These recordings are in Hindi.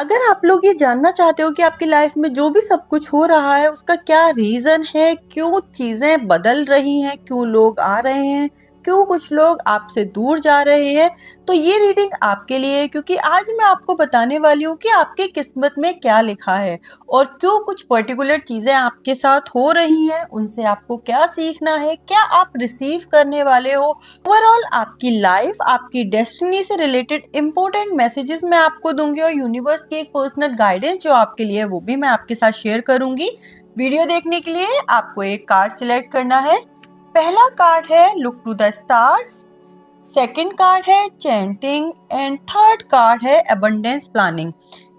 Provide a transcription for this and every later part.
अगर आप लोग ये जानना चाहते हो कि आपकी लाइफ में जो भी सब कुछ हो रहा है उसका क्या रीज़न है, क्यों चीज़ें बदल रही हैं, क्यों लोग आ रहे हैं, क्यों कुछ लोग आपसे दूर जा रहे हैं, तो ये रीडिंग आपके लिए है क्योंकि आज मैं आपको बताने वाली हूँ कि आपकी किस्मत में क्या लिखा है और क्यों कुछ पर्टिकुलर चीज़ें आपके साथ हो रही हैं, उनसे आपको क्या सीखना है, क्या आप रिसीव करने वाले हो। ओवरऑल आपकी लाइफ, आपकी डेस्टिनी से रिलेटेड इंपॉर्टेंट मैसेजेस मैं आपको दूंगी और यूनिवर्स की एक पर्सनल गाइडेंस जो आपके लिए है वो भी मैं आपके साथ शेयर करूंगी। वीडियो देखने के लिए आपको एक कार्ड सिलेक्ट करना है। पहला कार्ड है look to the stars, second card है चैंटिंग एंड थर्ड कार्ड है अबंडेंस प्लानिंग।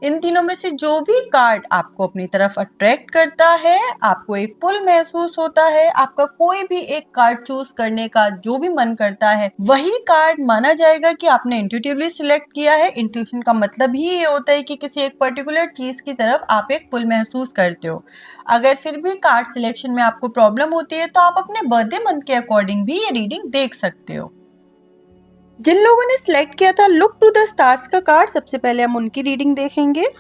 इन तीनों में से जो भी कार्ड आपको अपनी तरफ अट्रैक्ट करता है, आपको एक पुल महसूस होता है, आपका कोई भी एक कार्ड चूज करने का जो भी मन करता है वही कार्ड माना जाएगा कि आपने इंट्यूटिवली सिलेक्ट किया है। इंट्यूशन का मतलब ही ये होता है कि किसी एक पर्टिकुलर चीज की तरफ आप एक पुल महसूस करते हो। अगर फिर भी कार्ड सिलेक्शन में आपको प्रॉब्लम होती है तो आप अपने बर्थडे मंथ के अकॉर्डिंग भी ये रीडिंग देख सकते हो। जिन लोगों ने सिलेक्ट किया था लुक टू द स्टार्स का कार्ड, सबसे पहले हम उनकी रीडिंग देखेंगे।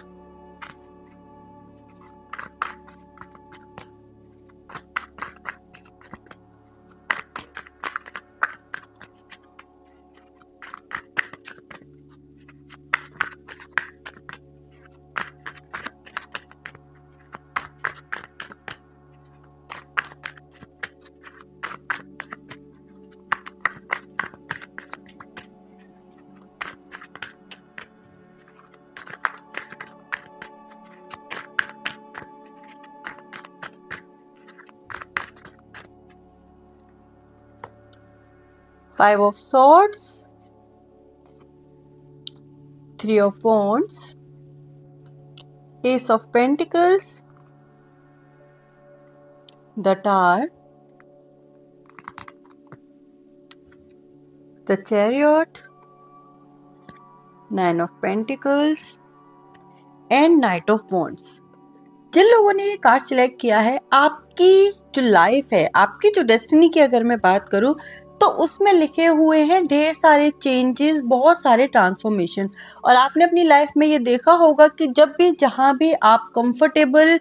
Five of Swords, Three of Wands, Ace of Pentacles, the Tower, the Chariot, Nine of Pentacles and knight of wands. जिन लोगों ने ये कार्ड सिलेक्ट किया है, आपकी जो लाइफ है, आपकी जो डेस्टिनी की अगर मैं बात करूं तो उसमें लिखे हुए हैं ढेर सारे चेंजेस, बहुत सारे ट्रांसफॉर्मेशन। और आपने अपनी लाइफ में ये देखा होगा कि जब भी जहाँ भी आप कंफर्टेबल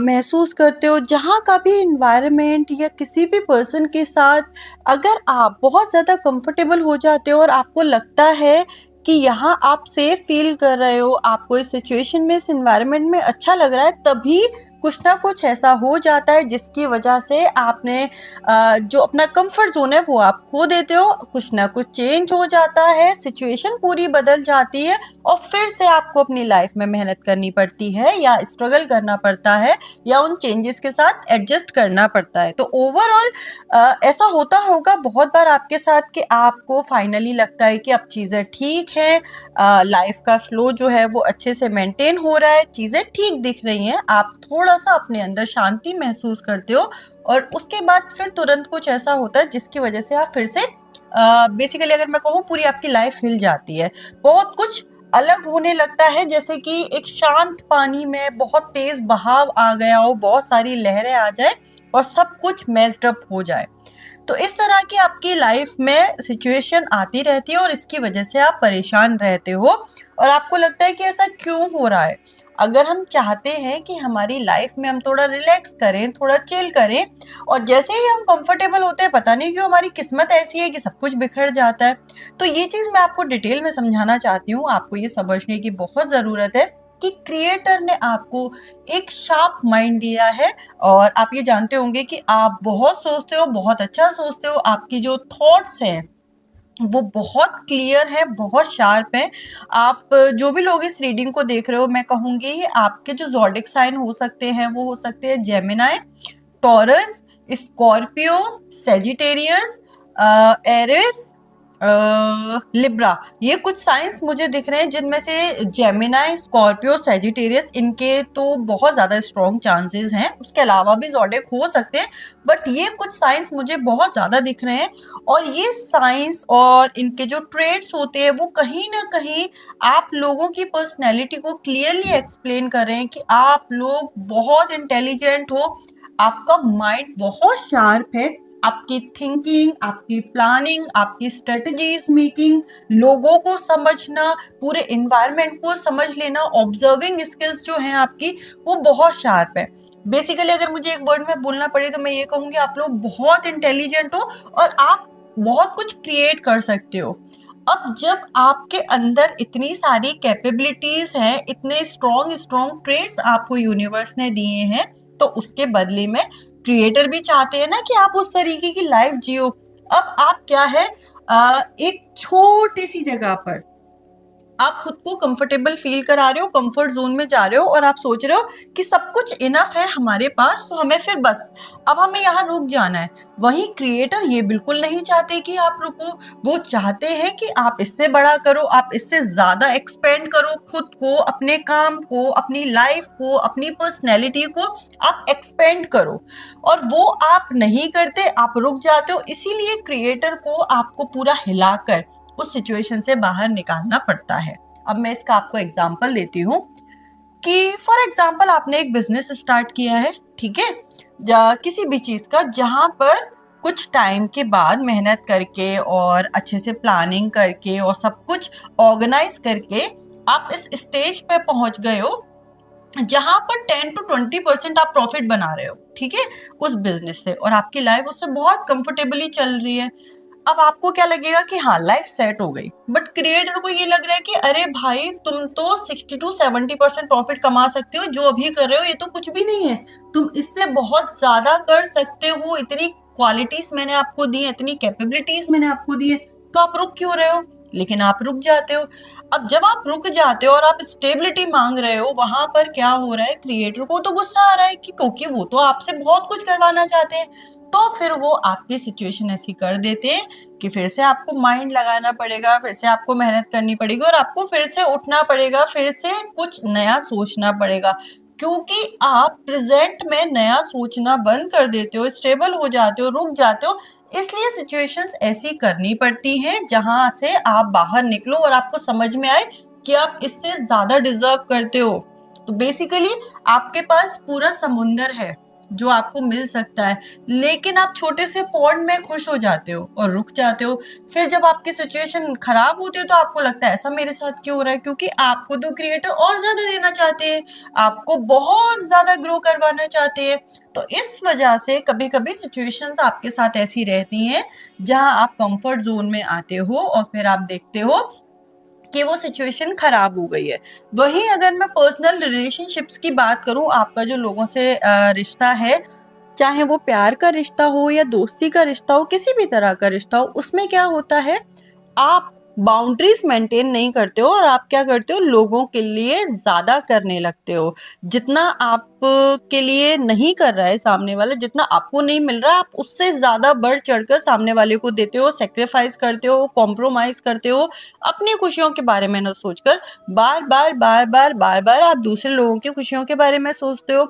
महसूस करते हो, जहाँ का भी इन्वायरमेंट या किसी भी पर्सन के साथ अगर आप बहुत ज़्यादा कंफर्टेबल हो जाते हो और आपको लगता है कि यहाँ आप सेफ फील कर रहे हो, आपको इस सिचुएशन में, इस एनवायरनमेंट में अच्छा लग रहा है, तभी कुछ ना कुछ ऐसा हो जाता है जिसकी वजह से आपने जो अपना कंफर्ट जोन है वो आप खो देते हो। कुछ ना कुछ चेंज हो जाता है, सिचुएशन पूरी बदल जाती है और फिर से आपको अपनी लाइफ में मेहनत करनी पड़ती है या स्ट्रगल करना पड़ता है या उन चेंजेस के साथ एडजस्ट करना पड़ता है। तो ओवरऑल ऐसा होता होगा बहुत बार आपके साथ कि आपको फाइनली लगता है कि अब चीज़ें ठीक है, लाइफ का फ्लो जो है वो अच्छे से मेंटेन हो रहा है, चीज़ें ठीक दिख रही हैं, आप थोड़ा सा अपने अंदर शांति महसूस करते हो और उसके बाद फिर तुरंत कुछ ऐसा होता है जिसकी वजह से आप फिर से बेसिकली अगर मैं कहूँ पूरी आपकी लाइफ हिल जाती है, बहुत कुछ अलग होने लगता है। जैसे कि एक शांत पानी में बहुत तेज बहाव आ गया हो, बहुत सारी लहरें आ जाए और सब कुछ मेस्ड अप हो जाए। तो इस तरह की आपकी लाइफ में सिचुएशन आती रहती है और इसकी वजह से आप परेशान रहते हो और आपको लगता है कि ऐसा क्यों हो रहा है। अगर हम चाहते हैं कि हमारी लाइफ में हम थोड़ा रिलैक्स करें, थोड़ा चिल करें, और जैसे ही हम कंफर्टेबल होते हैं पता नहीं क्यों हमारी किस्मत ऐसी है कि सब कुछ बिखर जाता है। तो ये चीज़ मैं आपको डिटेल में समझाना चाहती हूँ, आपको ये समझने की बहुत ज़रूरत है कि क्रिएटर ने आपको एक शार्प माइंड दिया है और आप ये जानते होंगे कि आप बहुत सोचते हो, बहुत अच्छा सोचते हो, आपकी जो थॉट्स हैं वो बहुत क्लियर है, बहुत शार्प है। आप जो भी लोग इस रीडिंग को देख रहे हो, मैं कहूँगी आपके जो ज़ोडिक साइन हो सकते हैं वो हो सकते हैं Gemini, Taurus, Scorpio, Sagittarius, Aries, Libra. ये कुछ साइंस मुझे दिख रहे हैं जिनमें से जेमिनाई, स्कॉर्पियो, सेजिटेरियस, इनके तो बहुत ज़्यादा स्ट्रॉन्ग चांसेस हैं। उसके अलावा भी ज़ोडिक हो सकते हैं, बट ये कुछ साइंस मुझे बहुत ज़्यादा दिख रहे हैं और ये साइंस और इनके जो ट्रेड्स होते हैं वो कहीं ना कहीं आप लोगों की पर्सनैलिटी को क्लियरली एक्सप्लेन कर रहे हैं कि आप लोग बहुत इंटेलिजेंट हो, आपका माइंड बहुत शार्प है, आपकी थिंकिंग, आपकी प्लानिंग, आपकी स्ट्रेटजीज मेकिंग, लोगों को समझना, पूरे इन्वायरमेंट को समझ लेना, ऑब्जर्विंग स्किल्स जो हैं आपकी, वो बहुत शार्प है। बेसिकली अगर मुझे एक वर्ड में बोलना पड़े तो मैं ये कहूँगी आप लोग बहुत इंटेलिजेंट हो और आप बहुत कुछ क्रिएट कर सकते हो। अब जब आपके अंदर इतनी सारी कैपेबिलिटीज हैं, इतने स्ट्रॉन्ग स्ट्रॉन्ग ट्रेड्स आपको यूनिवर्स ने दिए हैं, तो उसके बदले में क्रिएटर भी चाहते हैं ना कि आप उस तरीके की लाइफ जियो। अब आप क्या है, एक छोटी सी जगह पर आप खुद को कंफर्टेबल फील करा रहे हो, कंफर्ट जोन में जा रहे हो और आप सोच रहे हो कि सब कुछ इनफ है हमारे पास, तो हमें फिर बस अब हमें यहाँ रुक जाना है। वहीं क्रिएटर ये बिल्कुल नहीं चाहते कि आप रुको, वो चाहते हैं कि आप इससे बड़ा करो, आप इससे ज्यादा एक्सपेंड करो खुद को, अपने काम को, अपनी लाइफ को, अपनी पर्सनैलिटी को आप एक्सपेंड करो। और वो आप नहीं करते, आप रुक जाते हो। इसीलिए क्रिएटर को आपको पूरा हिलाकर उस सिचुएशन से बाहर निकालना पड़ता है। अब मैं इसका आपको एग्जांपल देती हूँ कि फॉर एग्जांपल आपने एक बिजनेस स्टार्ट किया है, ठीक है, किसी भी चीज का, जहां पर कुछ टाइम के बाद मेहनत करके और अच्छे से प्लानिंग करके और सब कुछ ऑर्गेनाइज करके आप इस स्टेज पे पहुंच गए हो जहां पर 10 to 20% आप प्रॉफिट बना रहे हो, ठीक है, उस बिजनेस से, और आपकी लाइफ उससे बहुत कंफर्टेबली चल रही है। अब आपको क्या लगेगा कि हाँ लाइफ सेट हो गई, बट क्रिएटर को ये लग रहा है कि अरे भाई तुम तो 60 to 70% प्रॉफिट कमा सकते हो, जो अभी कर रहे हो ये तो कुछ भी नहीं है, तुम इससे बहुत ज्यादा कर सकते हो, इतनी क्वालिटीज मैंने आपको दी है, इतनी कैपेबिलिटीज मैंने आपको दी है, तो आप रुक क्यों रहे हो? लेकिन आप रुक जाते हो। अब जब आप रुक जाते हो और आप स्टेबिलिटी मांग रहे हो, वहां पर क्या हो रहा है, क्रिएटर को तो गुस्सा आ रहा है कि क्योंकि वो तो आपसे बहुत कुछ करवाना चाहते हैं, तो फिर वो आपकी सिचुएशन ऐसी कर देते हैं कि फिर से आपको माइंड लगाना पड़ेगा, फिर से आपको मेहनत करनी पड़ेगी और आपको फिर से उठना पड़ेगा, फिर से कुछ नया सोचना पड़ेगा, क्योंकि आप प्रेजेंट में नया सोचना बंद कर देते हो, स्टेबल हो जाते हो, रुक जाते हो। इसलिए सिचुएशंस ऐसी करनी पड़ती हैं जहां से आप बाहर निकलो और आपको समझ में आए कि आप इससे ज्यादा डिजर्व करते हो। तो बेसिकली आपके पास पूरा समुंदर है जो आपको मिल सकता है, लेकिन आप छोटे से पॉन्ड में खुश हो जाते हो और रुक जाते हो। फिर जब आपकी सिचुएशन खराब होती है तो आपको लगता है ऐसा मेरे साथ क्यों हो रहा है, क्योंकि आपको तो क्रिएटर और ज्यादा देना चाहते हैं, आपको बहुत ज्यादा ग्रो करवाना चाहते हैं। तो इस वजह से कभी कभी सिचुएशंस आपके साथ ऐसी रहती हैं जहां आप कंफर्ट जोन में आते हो और फिर आप देखते हो कि वो सिचुएशन खराब हो गई है। वहीं अगर मैं पर्सनल रिलेशनशिप्स की बात करूं, आपका जो लोगों से रिश्ता है, चाहे वो प्यार का रिश्ता हो या दोस्ती का रिश्ता हो, किसी भी तरह का रिश्ता हो, उसमें क्या होता है, आप बाउंड्रीज मेंटेन नहीं करते हो और आप क्या करते हो, लोगों के लिए ज्यादा करने लगते हो। जितना आप के लिए नहीं कर रहा है सामने वाला, जितना आपको नहीं मिल रहा, आप उससे ज्यादा बढ़ चढ़कर सामने वाले को देते हो, सेक्रीफाइस करते हो, कॉम्प्रोमाइज करते हो, अपनी खुशियों के बारे में न सोचकर बार बार बार बार बार बार आप दूसरे लोगों की खुशियों के बारे में सोचते हो।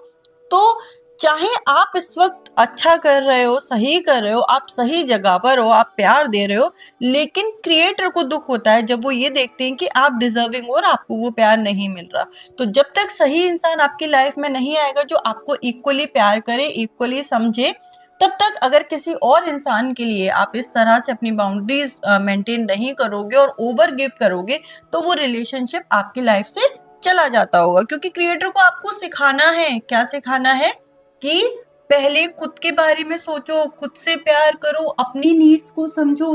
तो चाहे आप इस वक्त अच्छा कर रहे हो, सही कर रहे हो, आप सही जगह पर हो, आप प्यार दे रहे हो, लेकिन क्रिएटर को दुख होता है जब वो ये देखते हैं कि आप डिजर्विंग हो और आपको वो प्यार नहीं मिल रहा। तो जब तक सही इंसान आपकी लाइफ में नहीं आएगा जो आपको इक्वली प्यार करे, इक्वली समझे, तब तक अगर किसी और इंसान के लिए आप इस तरह से अपनी बाउंड्रीज मेंटेन नहीं करोगे और ओवर गिव करोगे, तो वो रिलेशनशिप आपकी लाइफ से चला जाता होगा। क्योंकि क्रिएटर को आपको सिखाना है, क्या सिखाना है कि पहले खुद के बारे में सोचो, खुद से प्यार करो, अपनी नीड्स को समझो,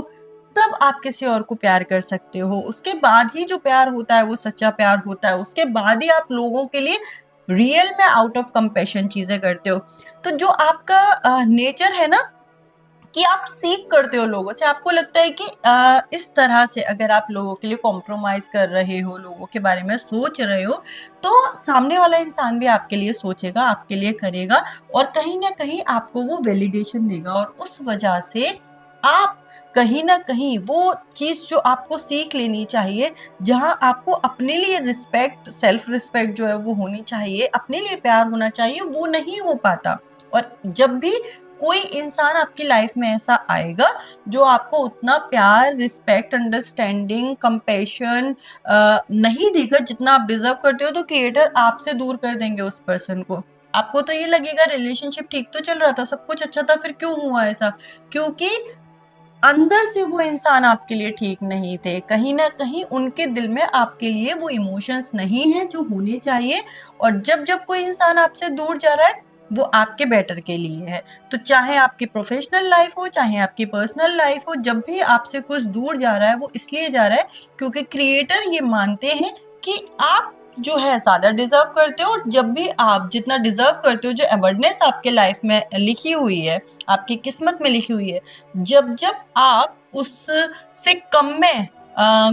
तब आप किसी और को प्यार कर सकते हो। उसके बाद ही जो प्यार होता है वो सच्चा प्यार होता है, उसके बाद ही आप लोगों के लिए रियल में आउट ऑफ कंपैशन चीजें करते हो। तो जो आपका नेचर है ना कि आप सीख करते हो लोगों से, आपको लगता है कि इस तरह से अगर आप लोगों के लिए कॉम्प्रोमाइज कर रहे हो, लोगों के बारे में सोच रहे हो, तो सामने वाला इंसान भी आपके लिए सोचेगा, आपके लिए करेगा और कहीं ना कहीं आपको वो वैलिडेशन देगा। और उस वजह से आप कहीं ना कहीं वो चीज जो आपको सीख लेनी चाहिए, जहां आपको अपने लिए रिस्पेक्ट, सेल्फ रिस्पेक्ट जो है वो होनी चाहिए, अपने लिए प्यार होना चाहिए, वो नहीं हो पाता। और जब भी कोई इंसान आपकी लाइफ में ऐसा आएगा जो आपको उतना प्यार, रिस्पेक्ट, अंडरस्टैंडिंग, कंपैशन नहीं देगा जितना आप डिजर्व करते हो, तो क्रिएटर आपसे दूर कर देंगे उस पर्सन को। आपको तो ये लगेगा रिलेशनशिप ठीक तो चल रहा था, सब कुछ अच्छा था, फिर क्यों हुआ ऐसा? क्योंकि अंदर से वो इंसान आपके लिए ठीक नहीं थे। कहीं न कहीं उनके दिल में आपके लिए वो इमोशंस नहीं है जो होने चाहिए, और जब-जब कोई इंसान आपसे दूर जा रहा है, वो आपके बेटर के लिए है। तो चाहे आपकी प्रोफ़ेशनल लाइफ़ हो, चाहे आपकी पर्सनल लाइफ़ हो, जब भी आपसे कुछ दूर जा रहा है, वो इसलिए जा रहा है क्योंकि क्रिएटर ये मानते हैं कि आप जो है ज़्यादा डिज़र्व करते हो, और जब भी आप जितना डिज़र्व करते हो, जो अबंडेंस आपके लाइफ़ में लिखी हुई है, आपकी किस्मत में लिखी हुई है, जब-जब आप उससे कम में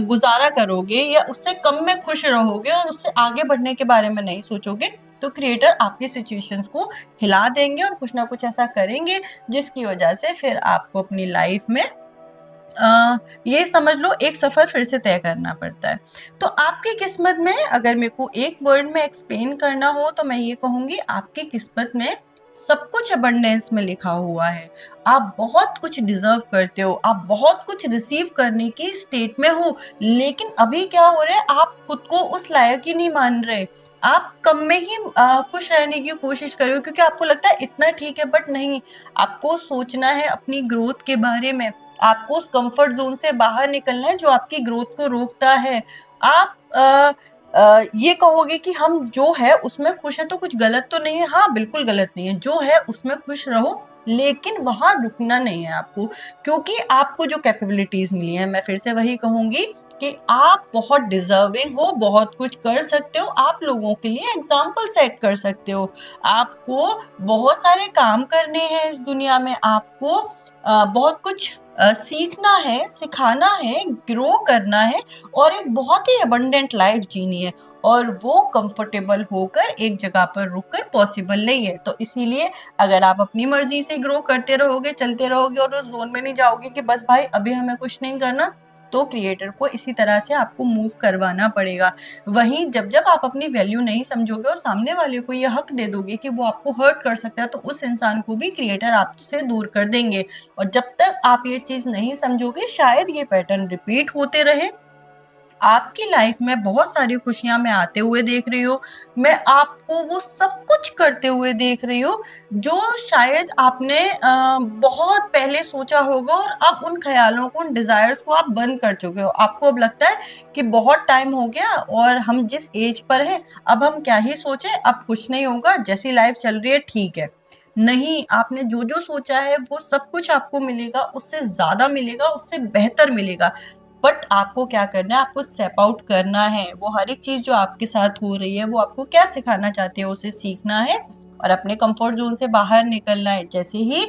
गुज़ारा करोगे या उससे कम में खुश रहोगे और उससे आगे बढ़ने के बारे में नहीं सोचोगे, तो क्रिएटर आपकी सिचुएशंस को हिला देंगे और कुछ ना कुछ ऐसा करेंगे जिसकी वजह से फिर आपको अपनी लाइफ में ये समझ लो एक सफ़र फिर से तय करना पड़ता है। तो आपकी किस्मत में अगर मेरे को एक वर्ड में एक्सप्लेन करना हो तो मैं ये कहूँगी, आपकी किस्मत में सब कुछ अबंडेंस में लिखा हुआ है। आप बहुत कुछ डिज़र्व करते हो, आप बहुत कुछ रिसीव करने की स्टेट में हो, लेकिन अभी क्या हो रहा है, आप खुद को उस लायक ही नहीं मान रहे। आप कम में ही खुश रहने की कोशिश कर रहे हो क्योंकि आपको लगता है इतना ठीक है, बट नहीं, आपको सोचना है अपनी ग्रोथ के बारे में। आपको उस कंफर्ट ज़ोन से बाहर निकलना है जो आपकी ग्रोथ को रोकता है। आप ये कहोगे कि हम जो है उसमें खुश हैं तो कुछ गलत तो नहीं है? हाँ, बिल्कुल गलत नहीं है। जो है उसमें खुश रहो, लेकिन वहाँ रुकना नहीं है आपको, क्योंकि आपको जो कैपेबिलिटीज़ मिली हैं, मैं फिर से वही कहूँगी कि आप बहुत डिज़र्विंग हो, बहुत कुछ कर सकते हो, आप लोगों के लिए एग्ज़ाम्पल सेट कर सकते हो। आपको बहुत सारे काम करने हैं इस दुनिया में, आपको बहुत कुछ सीखना है, सिखाना है, ग्रो करना है और एक बहुत ही अबंडेंट लाइफ जीनी है, और वो कंफर्टेबल होकर एक जगह पर रुककर पॉसिबल नहीं है। तो इसीलिए अगर आप अपनी मर्जी से ग्रो करते रहोगे, चलते रहोगे और उस ज़ोन में नहीं जाओगे कि बस भाई अभी हमें कुछ नहीं करना, तो क्रिएटर को इसी तरह से आपको मूव करवाना पड़ेगा। वहीं जब-जब आप अपनी वैल्यू नहीं समझोगे और सामने वाले को ये हक दे दोगे कि वो आपको हर्ट कर सकता है, तो उस इंसान को भी क्रिएटर आपसे दूर कर देंगे। और जब तक आप ये चीज़ नहीं समझोगे, शायद ये पैटर्न रिपीट होते रहे। आपकी लाइफ में बहुत सारी खुशियाँ मैं आते हुए देख रही हूँ। मैं आपको वो सब कुछ करते हुए देख रही हूँ, जो शायद आपने बहुत पहले सोचा होगा, और अब उन ख़्यालों को, उन डिज़ायर्स को आप बंद कर चुके हो। आपको अब लगता है कि बहुत टाइम हो गया और हम जिस एज पर हैं, अब हम क्या ही सोचें, अब कुछ नहीं होगा, जैसी लाइफ चल रही है ठीक है। नहीं, आपने जो-जो सोचा है वो सब कुछ आपको मिलेगा, उससे ज़्यादा मिलेगा, उससे बेहतर मिलेगा। बट आपको क्या करना है, आपको स्टेप आउट करना है। वो हर एक चीज़ जो आपके साथ हो रही है, वो आपको क्या सिखाना चाहती है, उसे सीखना है और अपने कंफर्ट ज़ोन से बाहर निकलना है। जैसे ही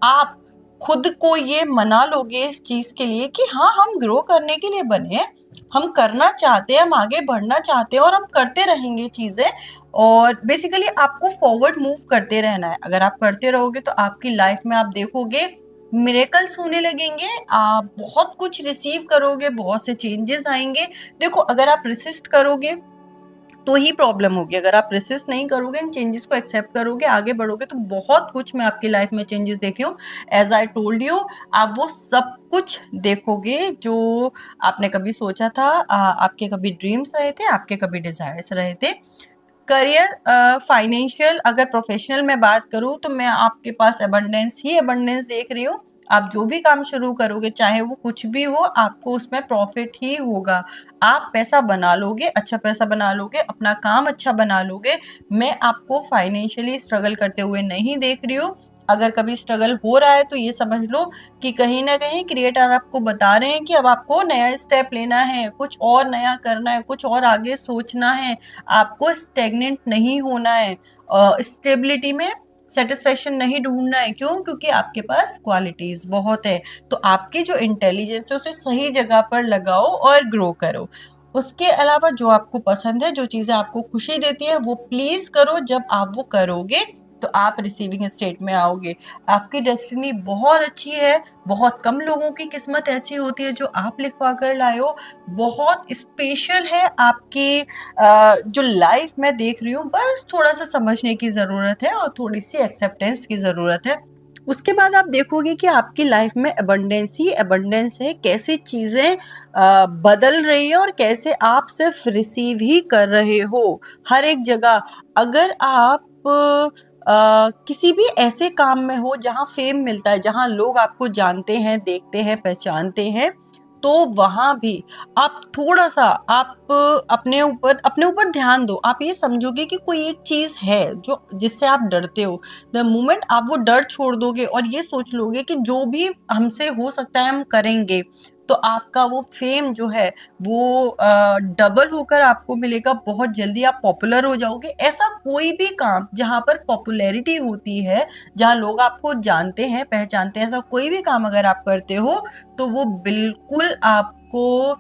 आप खुद को ये मना लोगे इस चीज़ के लिए कि हाँ, हम ग्रो करने के लिए बने हैं, हम करना चाहते हैं, हम आगे बढ़ना चाहते हैं और हम करते रहेंगे चीज़ें, और बेसिकली आपको फॉरवर्ड मूव करते रहना है। अगर आप करते रहोगे तो आपकी लाइफ में आप देखोगे मिरेकल्स होने लगेंगे, आप बहुत कुछ रिसीव करोगे, बहुत से चेंजेस आएँगे। देखो, अगर आप रेसिस्ट करोगे तो ही प्रॉब्लम होगी, अगर आप रेसिस्ट नहीं करोगे, इन चेंजेस को एक्सेप्ट करोगे, आगे बढ़ोगे, तो बहुत कुछ मैं आपकी लाइफ में चेंजेस देख रही हूँ। एज़ आई टोल्ड यू, आप वो सब कुछ देखोगे जो आपने कभी सोचा था, आपके कभी ड्रीम्स रहे थे, आपके कभी डिज़ायर्स रहे थे। करियर, फाइनेंशियल, अगर प्रोफेशनल मैं बात करूँ तो मैं आपके पास अबंडेंस ही अबंडेंस देख रही हूँ। आप जो भी काम शुरू करोगे, चाहे वो कुछ भी हो, आपको उसमें प्रॉफ़िट ही होगा। आप पैसा बना लोगे, अच्छा पैसा बना लोगे, अपना काम अच्छा बना लोगे। मैं आपको फाइनेंशियली स्ट्रगल करते हुए नहीं देख रही हूँ। अगर कभी स्ट्रगल हो रहा है तो ये समझ लो कि कहीं न कहीं क्रिएटर आपको बता रहे हैं कि अब आपको नया स्टेप लेना है, कुछ और नया करना है, कुछ और आगे सोचना है। आपको स्टैग्नेंट नहीं होना है, स्टेबिलिटी में सैटिस्फैक्शन नहीं ढूँढना है। क्यों? क्योंकि आपके पास क्वालिटीज़ बहुत है। तो आपकी जो इंटेलिजेंस है उसे सही जगह पर लगाओ और ग्रो करो। उसके अलावा जो आपको पसंद है, जो चीज़ें आपको खुशी देती है, वो प्लीज़ करो। जब आप वो करोगे तो आप रिसीविंग स्टेट में आओगे। आपकी डेस्टिनी बहुत अच्छी है, बहुत कम लोगों की किस्मत ऐसी होती है जो आप लिखवा कर लाए हो। बहुत स्पेशल है आपकी जो लाइफ मैं देख रही हूँ, बस थोड़ा-सा समझने की ज़रूरत है और थोड़ी-सी एक्सेप्टेंस की ज़रूरत है। उसके बाद आप देखोगे कि आपकी लाइफ में अबंडेंस ही अबंडेंस है, कैसी चीज़ें बदल रही है और कैसे आप सिर्फ़ रिसीव ही कर रहे हो, हर एक जगह। अगर आप किसी भी ऐसे काम में हो जहाँ फेम मिलता है, जहाँ लोग आपको जानते हैं, देखते हैं, पहचानते हैं, तो वहाँ भी आप थोड़ा-सा आप अपने ऊपर ध्यान दो। आप ये समझोगे कि कोई एक चीज़ है जो जिससे आप डरते हो। द मोमेंट आप वो डर छोड़ दोगे और ये सोच लोगे कि जो भी हमसे हो सकता है हम करेंगे, तो आपका वो फेम जो है वो डबल होकर आपको मिलेगा। बहुत जल्दी आप पॉपुलर हो जाओगे। ऐसा कोई भी काम जहाँ पर पॉपुलैरिटी होती है, जहाँ लोग आपको जानते हैं, पहचानते हैं, ऐसा कोई भी काम अगर आप करते हो, तो वो बिल्कुल आपको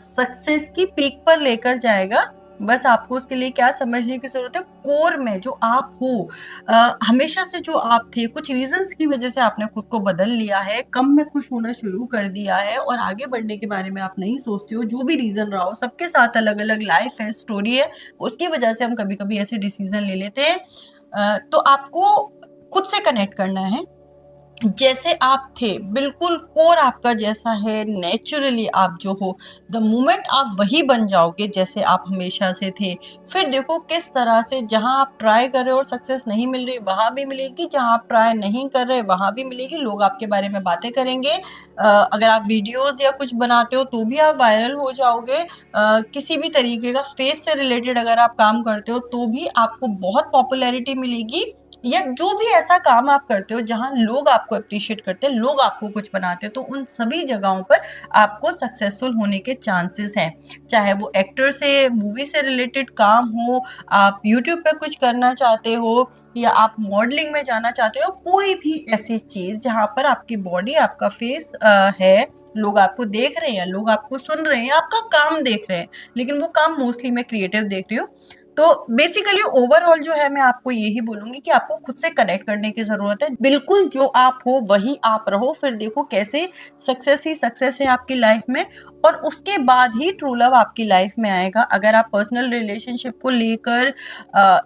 सक्सेस की पीक पर लेकर जाएगा। बस आपको उसके लिए क्या समझने की ज़रूरत है, कोर में जो आप हो, हमेशा से जो आप थे, कुछ रीज़न्स की वज़ह से आपने खुद को बदल लिया है, कम में खुश होना शुरू कर दिया है और आगे बढ़ने के बारे में आप नहीं सोचते हो, जो भी रीज़न रहा हो, सबके साथ अलग-अलग लाइफ़ है, स्टोरी है, उसकी वज़ह से हम कभी-कभी ऐसे डिसीज़न ले लेते हैं। तो आपको खुद से कनेक्ट करना है। जैसे आप थे, बिल्कुल कोर आपका जैसा है, नेचुरली आप जो हो, द मोमेंट आप वही बन जाओगे जैसे आप हमेशा से थे। फिर देखो किस तरह से जहाँ आप ट्राई कर रहे हो और सक्सेस नहीं मिल रही, वहाँ भी मिलेगी, जहाँ आप ट्राई नहीं कर रहे, वहाँ भी मिलेगी। लोग आपके बारे में बातें करेंगे। अगर आप वीडियोज़ या कुछ बनाते हो, तो भी आप वायरल हो जाओगे। किसी भी तरीके का फेस से रिलेटेड अगर आप काम करते हो, तो भी आपको बहुत पॉपुलैरिटी मिलेगी। या जो भी ऐसा काम आप करते हो जहाँ लोग आपको एप्रिशिएट करते हैं, लोग आपको कुछ बनाते हैं, तो उन सभी जगहों पर आपको सक्सेसफुल होने के चांसेस हैं। चाहे वो एक्टर से, मूवी से रिलेटेड काम हो, आप यूट्यूब पे कुछ करना चाहते हो या आप मॉडलिंग में जाना चाहते हो, कोई भी ऐसी चीज़ जहाँ पर आपकी बॉडी, आपका फेस है, लोग आपको देख रहे हैं, लोग आपको सुन रहे हैं, आपका काम देख रहे हैं, लेकिन वो काम मोस्टली मैं क्रिएटिव देख रही हूँ। तो बेसिकली ओवरऑल जो है मैं आपको यही बोलूँगी कि आपको खुद से कनेक्ट करने की ज़रूरत है। बिल्कुल जो आप हो वही आप रहो, फिर देखो कैसे सक्सेस ही सक्सेस है आपकी लाइफ में और उसके बाद ही ट्रू लव आपकी लाइफ में आएगा। अगर आप पर्सनल रिलेशनशिप को लेकर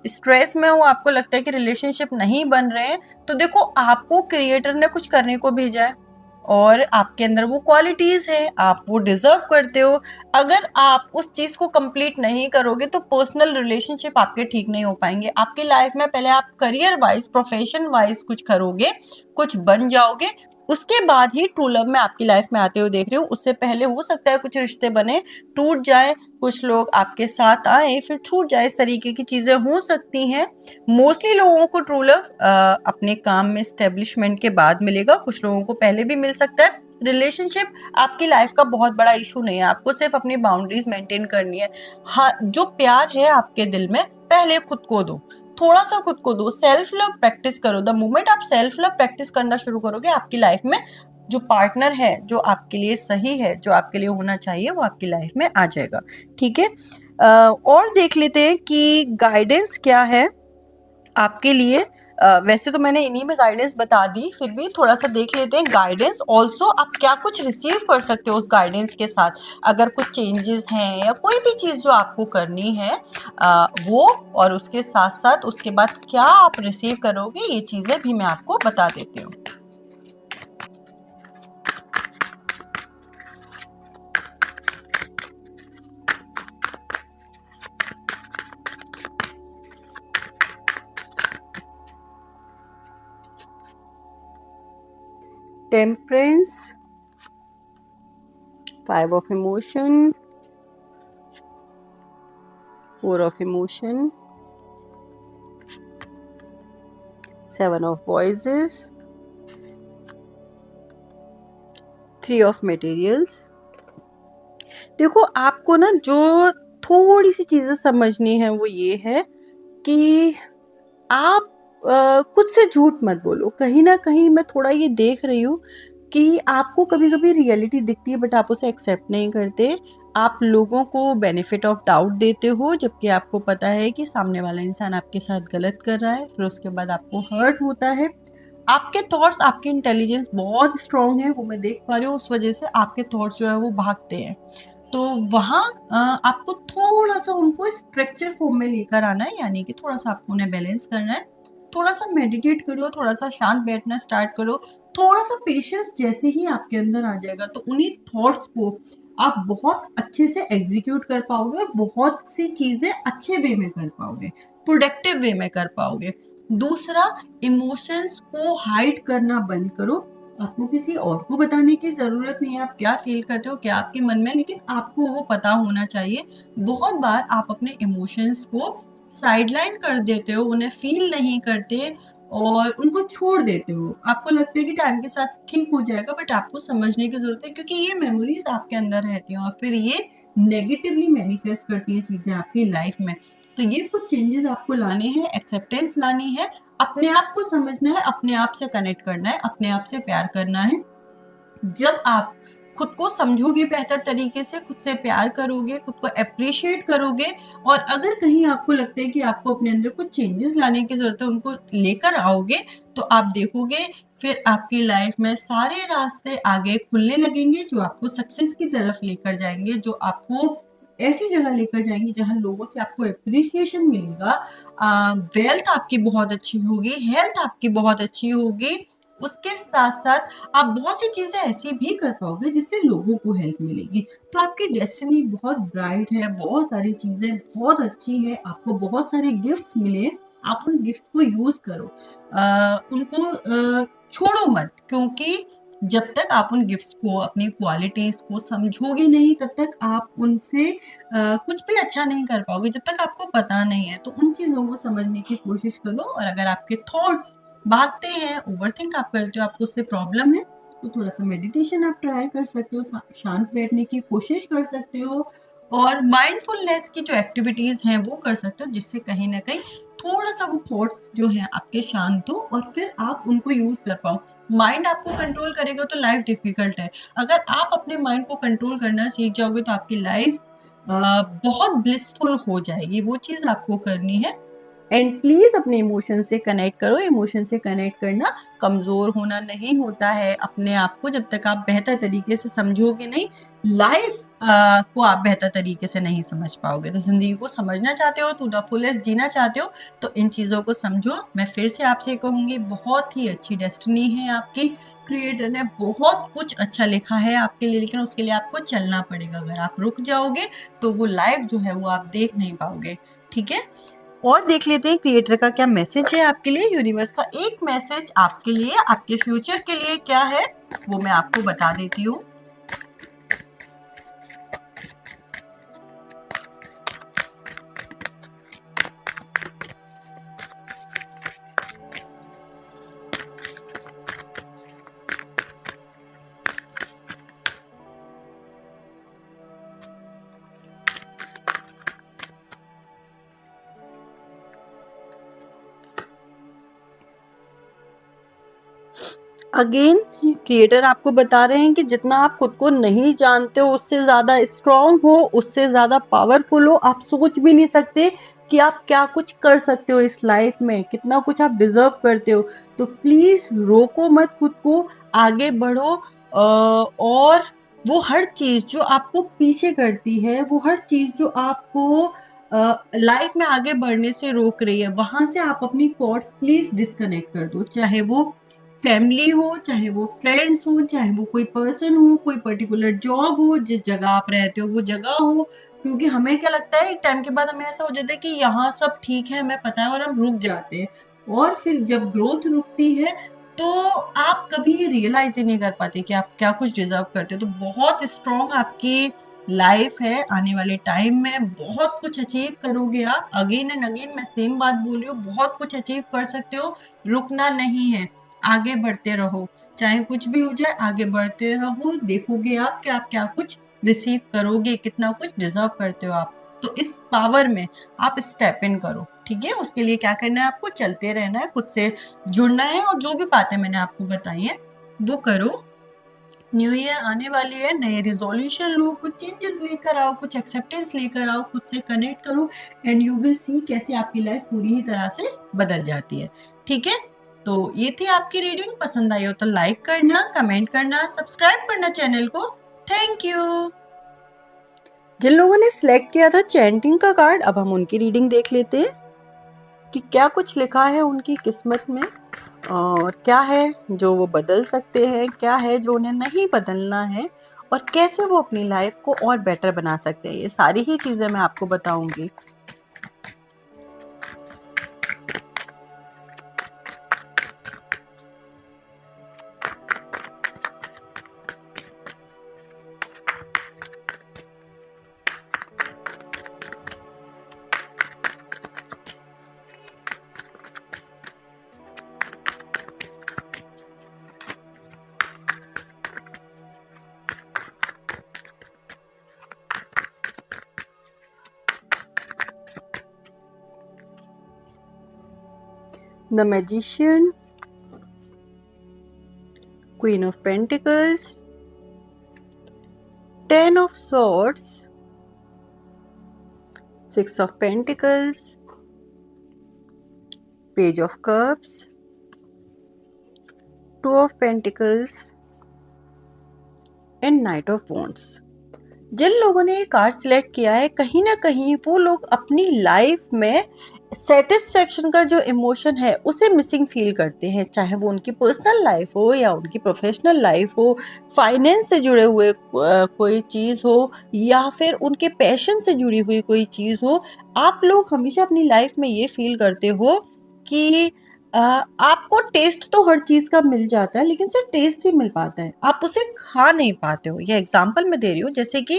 स्ट्रेस में हो, आपको लगता है कि रिलेशनशिप नहीं बन रहे हैं, तो देखो आपको क्रिएटर ने कुछ करने को भेजा है और आपके अंदर वो क्वालिटीज़ हैं, आप वो डिज़र्व करते हो। अगर आप उस चीज़ को कंप्लीट नहीं करोगे तो पर्सनल रिलेशनशिप आपके ठीक नहीं हो पाएँगे। आपकी लाइफ में पहले आप करियर वाइज़, प्रोफ़ेशन वाइज़ कुछ करोगे, कुछ बन जाओगे, उसके बाद ही ट्रू लव में आपकी लाइफ में आते हुए देख रही हूँ। उससे पहले हो सकता है कुछ रिश्ते बने, टूट जाएँ, कुछ लोग आपके साथ आएँ, फिर छूट जाएँ, इस तरीके की चीज़ें हो सकती हैं। मोस्टली लोगों को ट्रू लव अपने काम में एस्टेब्लिशमेंट के बाद मिलेगा, कुछ लोगों को पहले भी मिल सकता है। रिलेशनशिप आपकी लाइफ का बहुत बड़ा इशू नहीं है, आपको सिर्फ अपनी बाउंड्रीज मेंटेन करनी है। हाँ, जो प्यार है आपके दिल में, पहले खुद को दो, थोड़ा सा खुद को दो, सेल्फ लव प्रैक्टिस करो। द मोमेंट आप सेल्फ लव प्रैक्टिस करना शुरू करोगे, आपकी लाइफ में जो पार्टनर है, जो आपके लिए सही है, जो आपके लिए होना चाहिए, वो आपकी लाइफ में आ जाएगा। ठीक है, और देख लेते हैं कि गाइडेंस क्या है आपके लिए। वैसे तो मैंने इन्हीं में गाइडेंस बता दी, फिर भी थोड़ा-सा देख लेते हैं गाइडेंस ऑल्सो आप क्या कुछ रिसीव कर सकते हो उस गाइडेंस के साथ। अगर कुछ चेंजेस हैं या कोई भी चीज़ जो आपको करनी है वो और उसके साथ-साथ उसके बाद क्या आप रिसीव करोगे, ये चीज़ें भी मैं आपको बता देती हूँ। Temperance, 5 of emotion, 4 of emotion, 7 of voices, 3 of materials. देखो आपको ना जो थोड़ी सी चीज़ें समझनी है वो ये है कि आप खुद से झूठ मत बोलो। कहीं न कहीं मैं थोड़ा ये देख रही हूँ कि आपको कभी-कभी रियलिटी दिखती है बट आप उसे एक्सेप्ट नहीं करते। आप लोगों को बेनिफिट ऑफ डाउट देते हो जबकि आपको पता है कि सामने वाला इंसान आपके साथ गलत कर रहा है, फिर उसके बाद आपको हर्ट होता है। आपके थॉट्स, आपकी इंटेलिजेंस बहुत स्ट्रॉन्ग है, वो मैं देख पा रही हूँ, उस वजह से आपके थॉट्स जो है वो भागते हैं। तो वहाँ आपको थोड़ा-सा उनको स्ट्रक्चर फॉर्म में लेकर आना है, यानी कि थोड़ा-सा आपको उन्हें बैलेंस करना है। थोड़ा-सा मेडिटेट करो, थोड़ा-सा शांत बैठना स्टार्ट करो, थोड़ा सा पेशेंस जैसे ही आपके अंदर आ जाएगा तो उन्हीं थॉट्स को आप बहुत अच्छे से एग्जीक्यूट कर पाओगे और बहुत सी चीजें अच्छे वे में कर पाओगे, प्रोडक्टिव वे में कर पाओगे। दूसरा, इमोशंस को हाइड करना बंद करो। आपको किसी और को बताने की जरूरत नहीं है आप क्या फील करते हो, क्या आपके मन में, लेकिन आपको वो पता होना चाहिए। बहुत बार आप अपने इमोशंस को साइडलाइन कर देते हो, उन्हें फील नहीं करते और उनको छोड़ देते हो। आपको लगता है कि टाइम के साथ ठीक हो जाएगा, बट आपको समझने की ज़रूरत है क्योंकि ये मेमोरीज़ आपके अंदर रहती हैं और फिर ये नेगेटिवली मैनिफेस्ट करती हैं चीज़ें आपकी लाइफ में। तो ये कुछ चेंजेस आपको लाने हैं, एक्सेप्टेंस लानी है, अपने आप को समझना है, अपने आप से कनेक्ट करना है, अपने आप से प्यार करना है। जब आप खुद को समझोगे बेहतर तरीके से, खुद से प्यार करोगे, खुद को एप्रिशिएट करोगे और अगर कहीं आपको लगता है कि आपको अपने अंदर कुछ चेंजेस लाने की ज़रूरत है, उनको लेकर आओगे, तो आप देखोगे फिर आपकी लाइफ में सारे रास्ते आगे खुलने लगेंगे जो आपको सक्सेस की तरफ लेकर जाएँगे, जो आपको ऐसी जगह लेकर जाएँगे जहाँ लोगों से आपको एप्रिसिएशन मिलेगा। वेल्थ आपकी बहुत अच्छी होगी, हेल्थ आपकी बहुत अच्छी होगी। उसके साथ-साथ आप बहुत सी चीज़ें ऐसी भी कर पाओगे जिससे लोगों को हेल्प मिलेगी। तो आपकी डेस्टिनी बहुत ब्राइट है, बहुत सारी चीज़ें बहुत अच्छी हैं, आपको बहुत सारे गिफ्ट्स मिले, आप उन गिफ्ट्स को यूज़ करो। उनको छोड़ो मत, क्योंकि जब तक आप उन गिफ्ट्स को, अपनी क्वालिटीज़ को समझोगे नहीं, तब तक आप उनसे कुछ भी अच्छा नहीं कर पाओगे, जब तक आपको पता नहीं है। तो उन चीज़ों को समझने की कोशिश करो और अगर आपके थॉट्स भागते हैं, ओवरथिंक आप करते हो, आपको उससे प्रॉब्लम है, तो थोड़ा-सा मेडिटेशन आप ट्राई कर सकते हो, शांत बैठने की कोशिश कर सकते हो और माइंडफुलनेस की जो एक्टिविटीज़ हैं, वो कर सकते हो, जिससे कहीं न कहीं थोड़ा-सा वो थॉट्स जो हैं आपके शांत हो और फिर आप उनको यूज़ कर पाओ। माइंड आपको कंट्रोल करेगा तो लाइफ़ डिफ़िकल्ट है। अगर आप अपने माइंड को कंट्रोल करना सीख जाओगे तो आपकी लाइफ़ बहुत ब्लिसफुल हो जाएगी, वो चीज़ आपको करनी है। एंड प्लीज़ अपने इमोशन से कनेक्ट करो। इमोशन से कनेक्ट करना कमज़ोर होना नहीं होता है। अपने आप को जब तक आप बेहतर तरीके से समझोगे नहीं, लाइफ़ को आप बेहतर तरीके से नहीं समझ पाओगे। तो ज़िंदगी को समझना चाहते हो, टू द फुलेस्ट जीना चाहते हो, तो इन चीज़ों को समझो। मैं फिर से आपसे कहूँगी, बहुत ही अच्छी डेस्टिनी है आपकी। क्रिएटर ने बहुत कुछ अच्छा लिखा है आपके लिए, लेकिन उसके लिए आपको चलना पड़ेगा। अगर आप रुक जाओगे, तो वो लाइफ़ जो है वो आप देख नहीं पाओगे। ठीक है? और देख लेते हैं क्रिएटर का क्या मैसेज है आपके लिए। यूनिवर्स का एक मैसेज आपके लिए, आपके फ्यूचर के लिए क्या है, वो मैं आपको बता देती हूँ। अगेन क्रिएटर आपको बता रहे हैं कि जितना आप खुद को नहीं जानते हो, उससे ज़्यादा स्ट्रांग हो, उससे ज़्यादा पावरफुल हो। आप सोच भी नहीं सकते कि आप क्या कुछ कर सकते हो इस लाइफ में, कितना कुछ आप डिजर्व करते हो। तो प्लीज़ रोको मत खुद को, आगे बढ़ो। और वो हर चीज़ जो आपको पीछे करती है, वो हर चीज़ जो आपको लाइफ में आगे बढ़ने से रोक रही है, वहाँ से आप अपनी थॉट्स प्लीज़ डिस्कनेक्ट कर दो। चाहे वो फैमिली हो, चाहे वो फ्रेंड्स हो, चाहे वो कोई पर्सन हो, कोई पर्टिकुलर जॉब हो, जिस जगह आप रहते हो वो जगह हो। क्योंकि हमें क्या लगता है, एक टाइम के बाद हमें ऐसा हो जाता है कि यहाँ सब ठीक है, हमें पता है, और हम रुक जाते हैं। और फिर जब ग्रोथ रुकती है तो आप कभी ये रियलाइज ही नहीं कर पाते कि आप क्या कुछ डिजर्व करते हो। तो बहुत स्ट्रॉन्ग आपकी लाइफ है, आने वाले टाइम में बहुत कुछ अचीव करोगे आप। अगेन एंड अगेन मैं सेम बात बोल रही हूँ, बहुत कुछ अचीव कर सकते हो, रुकना नहीं है, आगे बढ़ते रहो। चाहे कुछ भी हो जाए, आगे बढ़ते रहो। देखोगे आप कि आप क्या कुछ रिसीव करोगे, कितना कुछ डिजर्व करते हो आप। तो इस पावर में आप स्टेप इन करो। ठीक है? उसके लिए क्या करना है, आपको चलते रहना है, खुद से जुड़ना है और जो भी बातें मैंने आपको बताई हैं वो करो। न्यू ईयर आने वाली है, नए रिजोल्यूशन लो, कुछ चेंजेस लेकर आओ, कुछ एक्सेप्टेंस लेकर आओ, खुद से कनेक्ट करो एंड यू विल सी कैसे आपकी लाइफ पूरी ही तरह से बदल जाती है। ठीक है? तो ये थी आपकी रीडिंग। पसंद आई हो तो लाइक करना, कमेंट करना, सब्सक्राइब करना चैनल को। Thank you. जिन लोगों ने सिलेक्ट किया था चैंटिंग का कार्ड, अब हम उनकी रीडिंग देख लेते हैं। कि क्या कुछ लिखा है उनकी किस्मत में और क्या है जो वो बदल सकते हैं, क्या है जो उन्हें नहीं बदलना है और कैसे वो अपनी लाइफ को और बेटर बना सकते हैं। ये सारी ही चीज़ें मैं आपको बताऊंगी। The Magician, Queen of Pentacles, Ten of Swords, Six of Pentacles, Page of Cups, Two of Pentacles and knight of wands. जिन लोगों ने ये कार्ड सिलेक्ट किया है, कहीं ना कहीं वो लोग अपनी लाइफ में सेटिस्फेक्शन का जो इमोशन है उसे मिसिंग फील करते हैं, चाहे वो उनकी पर्सनल लाइफ हो या उनकी प्रोफेशनल लाइफ हो, फाइनेंस से जुड़े हुए कोई चीज़ हो या फिर उनके पैशन से जुड़ी हुई कोई चीज़ हो। आप लोग हमेशा अपनी लाइफ में ये फील करते हो कि आपको टेस्ट तो हर चीज़ का मिल जाता है, लेकिन सिर्फ टेस्ट ही मिल पाता है, आप उसे खा नहीं पाते हो। ये एग्जांपल मैं दे रही हूँ, जैसे कि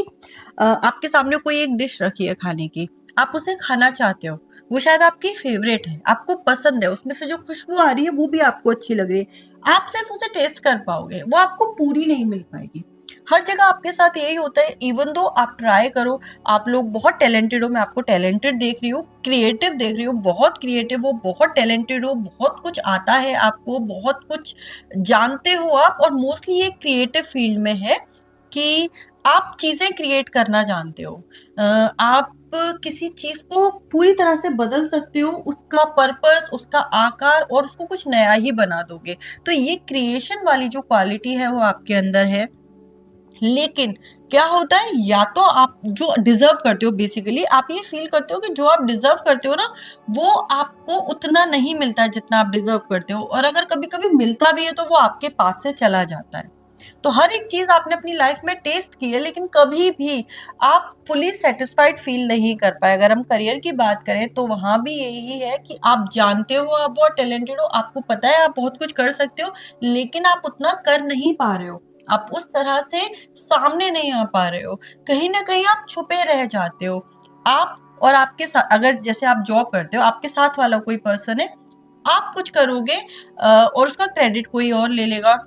आपके सामने कोई एक डिश रखी है खाने की, आप उसे खाना चाहते हो, वो शायद आपकी फेवरेट है, आपको पसंद है, उसमें से जो खुशबू आ रही है वो भी आपको अच्छी लग रही है, आप सिर्फ उसे टेस्ट कर पाओगे, वो आपको पूरी नहीं मिल पाएगी। हर जगह आपके साथ यही होता है। इवन दो आप ट्राई करो, आप लोग बहुत टैलेंटेड हो, मैं आपको टैलेंटेड देख रही हूँ, क्रिएटिव देख रही हूँ, बहुत क्रिएटिव हो, बहुत टैलेंटेड हो, बहुत कुछ आता है आपको, बहुत कुछ जानते हो आप, और मोस्टली ये क्रिएटिव फील्ड में है कि आप चीजें क्रिएट करना जानते हो। आप किसी चीज को पूरी तरह से बदल सकते हो, उसका पर्पस, उसका आकार, और उसको कुछ नया ही बना दोगे। तो ये क्रिएशन वाली जो क्वालिटी है वो आपके अंदर है। लेकिन क्या होता है, या तो आप जो डिजर्व करते हो, बेसिकली आप ये फील करते हो कि जो आप डिजर्व करते हो ना, वो आपको उतना नहीं मिलता है जितना आप डिजर्व करते हो, और अगर कभी कभी मिलता भी है तो वो आपके पास से चला जाता है। तो हर एक चीज आपने अपनी लाइफ में टेस्ट की है, लेकिन कभी भी आप फुली सेटिस्फाइड फील नहीं कर पाए। अगर हम करियर की बात करें तो वहां भी यही है कि आप जानते हो, आप बहुत टैलेंटेड हो, आपको पता है आप बहुत कुछ कर सकते हो, लेकिन आप उतना कर नहीं पा रहे हो, आप उस तरह से सामने नहीं आ पा रहे हो, कहीं ना कहीं आप छुपे रह जाते हो। आप और आपके साथ, अगर जैसे आप जॉब करते हो, आपके साथ वाला कोई पर्सन है, आप कुछ करोगे और उसका क्रेडिट कोई और ले लेगा,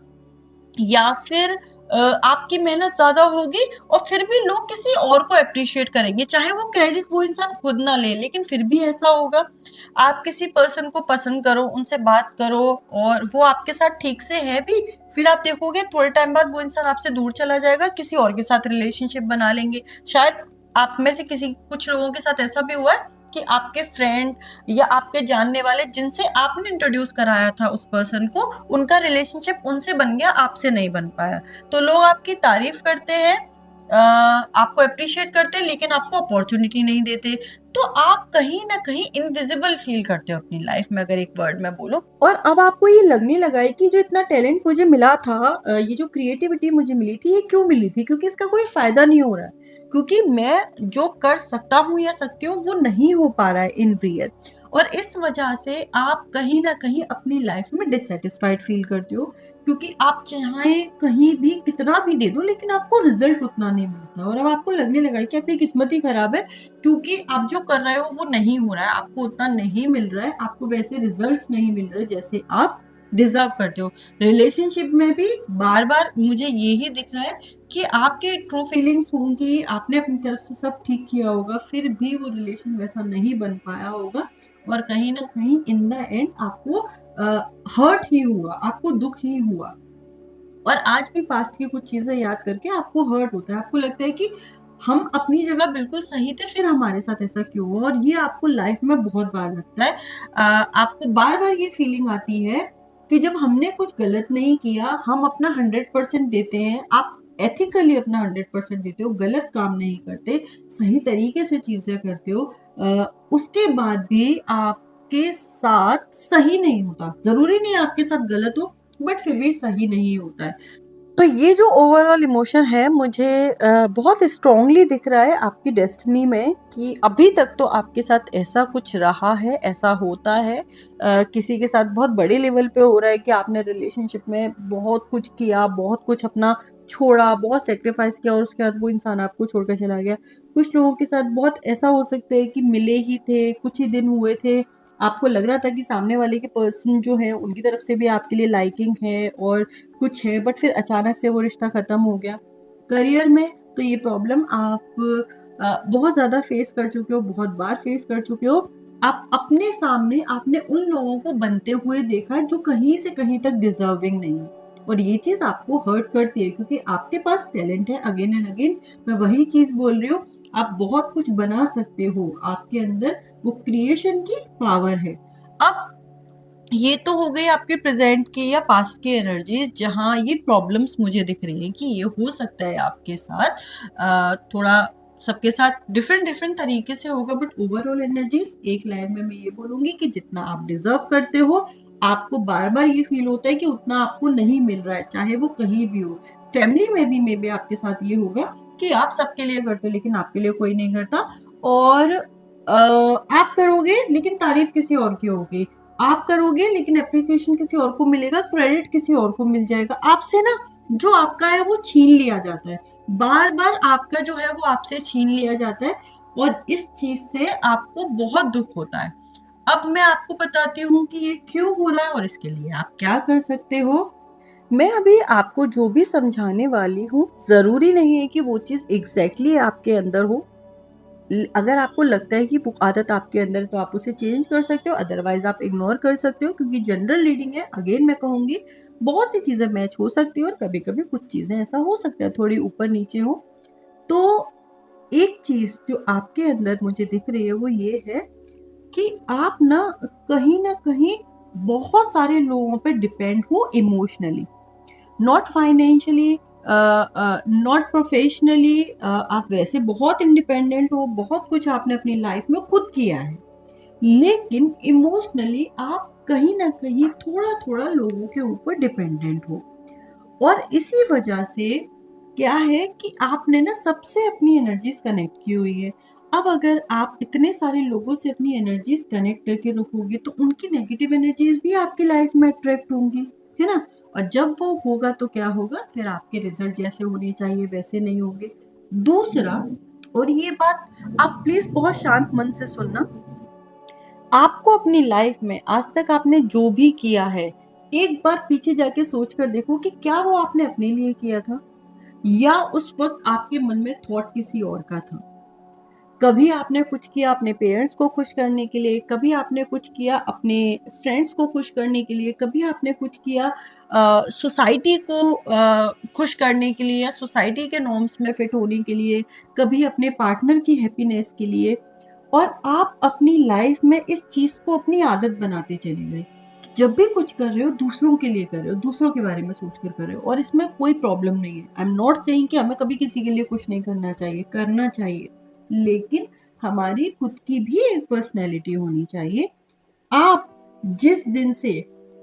या फिर आपकी मेहनत ज्यादा होगी और फिर भी लोग किसी और को अप्रिशिएट करेंगे, चाहे वो क्रेडिट वो इंसान खुद ना ले, लेकिन फिर भी ऐसा होगा। आप किसी पर्सन को पसंद करो, उनसे बात करो, और वो आपके साथ ठीक से है भी, फिर आप देखोगे थोड़े टाइम बाद वो इंसान आपसे दूर चला जाएगा, किसी और के साथ रिलेशनशिप बना लेंगे। शायद आप में से किसी कुछ लोगों के साथ ऐसा भी हुआ है कि आपके फ्रेंड या आपके जानने वाले जिनसे आपने इंट्रोड्यूस कराया था उस पर्सन को, उनका रिलेशनशिप उनसे बन गया, आपसे नहीं बन पाया। तो लोग आपकी तारीफ करते हैं, आपको अप्रिशिएट करते हैं, लेकिन आपको अपॉर्चुनिटी नहीं देते। तो आप कहीं ना कहीं इनविजिबल फील करते हो अपनी लाइफ में, अगर एक वर्ड में बोलो। और अब आपको ये लगने लगा है कि जो इतना टैलेंट मुझे मिला था, ये जो क्रिएटिविटी मुझे मिली थी, ये क्यों मिली थी, क्योंकि इसका कोई फायदा नहीं हो रहा है, क्योंकि मैं जो कर सकता हूँ या सकती हूँ वो नहीं हो पा रहा है इन रियल। और इस वजह से आप कहीं ना कहीं अपनी लाइफ में डिससेटिस्फाइड फील करते हो, क्योंकि आप चाहे कहीं भी कितना भी दे दो, लेकिन आपको रिजल्ट उतना नहीं मिलता। और अब आपको लगने लगा है कि आपकी किस्मत ही खराब है, क्योंकि आप जो कर रहे हो वो नहीं हो रहा है, आपको उतना नहीं मिल रहा है, आपको वैसे रिजल्ट्स नहीं मिल रहे जैसे आप डिजर्व करते हो। रिलेशनशिप में भी बार बार मुझे यही दिख रहा है कि आपके ट्रू फीलिंग्स होंगी, आपने अपनी तरफ से सब ठीक किया होगा, फिर भी वो रिलेशन वैसा नहीं बन पाया होगा, और कहीं ना कहीं इन द एंड आपको हर्ट ही हुआ, आपको दुख ही हुआ। और आज भी पास्ट की कुछ चीजें याद करके आपको हर्ट होता है, आपको लगता है कि हम अपनी जगह बिल्कुल सही थे, फिर हमारे साथ ऐसा क्यों हुआ। और ये आपको लाइफ में बहुत बार लगता है, आपको बार बार ये फीलिंग आती है कि जब हमने कुछ गलत नहीं किया, हम अपना 100% देते हैं, आप एथिकली अपना 100% देते हो, गलत काम नहीं करते, सही तरीके से चीजें करते हो, उसके बाद भी आप आपके साथ सही नहीं होता। ज़रूरी नहीं आपके साथ गलत हो, बट फिर भी सही नहीं होता है। तो ये जो ओवरऑल इमोशन है मुझे बहुत स्ट्रॉन्गली दिख रहा है आपकी डेस्टिनी में कि अभी तक तो आपके साथ ऐसा कुछ रहा है, ऐसा होता है। किसी के साथ बहुत बड़े लेवल पे हो रहा है कि आपने रिलेशनशिप में बहुत कुछ किया, बहुत कुछ अपना छोड़ा, बहुत सैक्रिफाइस किया और उसके बाद वो इंसान आपको छोड़कर चला गया। कुछ लोगों के साथ बहुत ऐसा हो सकता है कि मिले ही थे, कुछ ही दिन हुए थे, आपको लग रहा था कि सामने वाले के पर्सन जो हैं उनकी तरफ से भी आपके लिए लाइकिंग है और कुछ है, बट फिर अचानक से वो रिश्ता ख़त्म हो गया। करियर में तो ये प्रॉब्लम आप बहुत ज़्यादा फेस कर चुके हो, बहुत बार फेस कर चुके हो। आप अपने सामने आपने उन लोगों को बनते हुए देखा जो कहीं से कहीं तक डिज़र्विंग नहीं है और ये चीज़ आपको हर्ट करती है क्योंकि आपके पास टैलेंट है। अगेन एंड अगेन मैं वही चीज़ बोल रही हूँ, आप बहुत कुछ बना सकते हो, आपके अंदर वो क्रिएशन की पावर है। अब ये तो हो गई आपके प्रेजेंट की या पास्ट की एनर्जीज जहाँ ये प्रॉब्लम्स मुझे दिख रही हैं कि ये हो सकता है आपके साथ थोड़ा सबके साथ डिफरेंट डिफरेंट तरीके से होगा, बट ओवरऑल एनर्जीज एक लाइन में मैं ये बोलूंगी कि जितना आप डिजर्व करते हो आपको बार बार ये फील होता है कि उतना आपको नहीं मिल रहा है, चाहे वो कहीं भी हो। फैमिली में भी मे बी आपके साथ ये होगा कि आप सबके लिए करते हो लेकिन आपके लिए कोई नहीं करता, और आप करोगे लेकिन तारीफ किसी और की होगी, आप करोगे लेकिन अप्रिसिएशन किसी और को मिलेगा, क्रेडिट किसी और को मिल जाएगा। आपसे ना जो आपका है वो छीन लिया जाता है, बार बार आपका जो है वो आपसे छीन लिया जाता है और इस चीज से आपको बहुत दुख होता है। अब मैं आपको बताती हूँ कि ये क्यों हो रहा है और इसके लिए आप क्या कर सकते हो। मैं अभी आपको जो भी समझाने वाली हूँ जरूरी नहीं है कि वो चीज एग्जैक्टली आपके अंदर हो। अगर आपको लगता है कि वो आदत आपके अंदर है तो आप उसे चेंज कर सकते हो, अदरवाइज आप इग्नोर कर सकते हो क्योंकि जनरल रीडिंग है। अगेन मैं कहूँगी बहुत सी चीज़ें मैच हो सकती है और कभी कभी कुछ चीज़ें ऐसा हो सकता है थोड़ी ऊपर नीचे हो। तो एक चीज़ जो आपके अंदर मुझे दिख रही है वो ये है कि आप ना कहीं बहुत सारे लोगों पे डिपेंड हो emotionally, not financially, not professionally. आप वैसे बहुत इंडिपेंडेंट हो, बहुत कुछ आपने अपनी लाइफ में खुद किया है, लेकिन इमोशनली आप कहीं ना कहीं थोड़ा थोड़ा लोगों के ऊपर डिपेंडेंट हो। और इसी वजह से क्या है कि आपने ना सबसे अपनी एनर्जीज कनेक्ट की हुई है। अब अगर आप इतने सारे लोगों से अपनी एनर्जीज कनेक्ट करके रखोगे तो उनकी नेगेटिव एनर्जीज भी आपकी लाइफ में अट्रैक्ट होंगी, है ना। और जब वो होगा तो क्या होगा, फिर आपके रिजल्ट जैसे होने चाहिए वैसे नहीं होंगे। दूसरा, और ये बात आप प्लीज बहुत शांत मन से सुनना, आपको अपनी लाइफ में आज तक आपने जो भी किया है एक बार पीछे जाके सोच कर देखो कि क्या वो आपने अपने लिए किया था या उस वक्त आपके मन में थॉट किसी और का था। कभी आपने कुछ किया अपने पेरेंट्स को खुश करने के लिए, कभी आपने कुछ किया अपने फ्रेंड्स को खुश करने के लिए, कभी आपने कुछ किया सोसाइटी को खुश करने के लिए या सोसाइटी के नॉर्म्स में फिट होने के लिए, कभी अपने पार्टनर की हैप्पीनेस के लिए। और आप अपनी लाइफ में इस चीज को अपनी आदत बनाते चले गए, जब भी कुछ कर रहे हो दूसरों के लिए कर रहे हो, दूसरों के बारे में सोच कर रहे हो, और इसमें कोई प्रॉब्लम नहीं है। आई एम नॉट सेइंग कि हमें कभी किसी के लिए कुछ नहीं करना चाहिए, करना चाहिए, लेकिन हमारी खुद की भी एक पर्सनैलिटी होनी चाहिए। आप जिस दिन से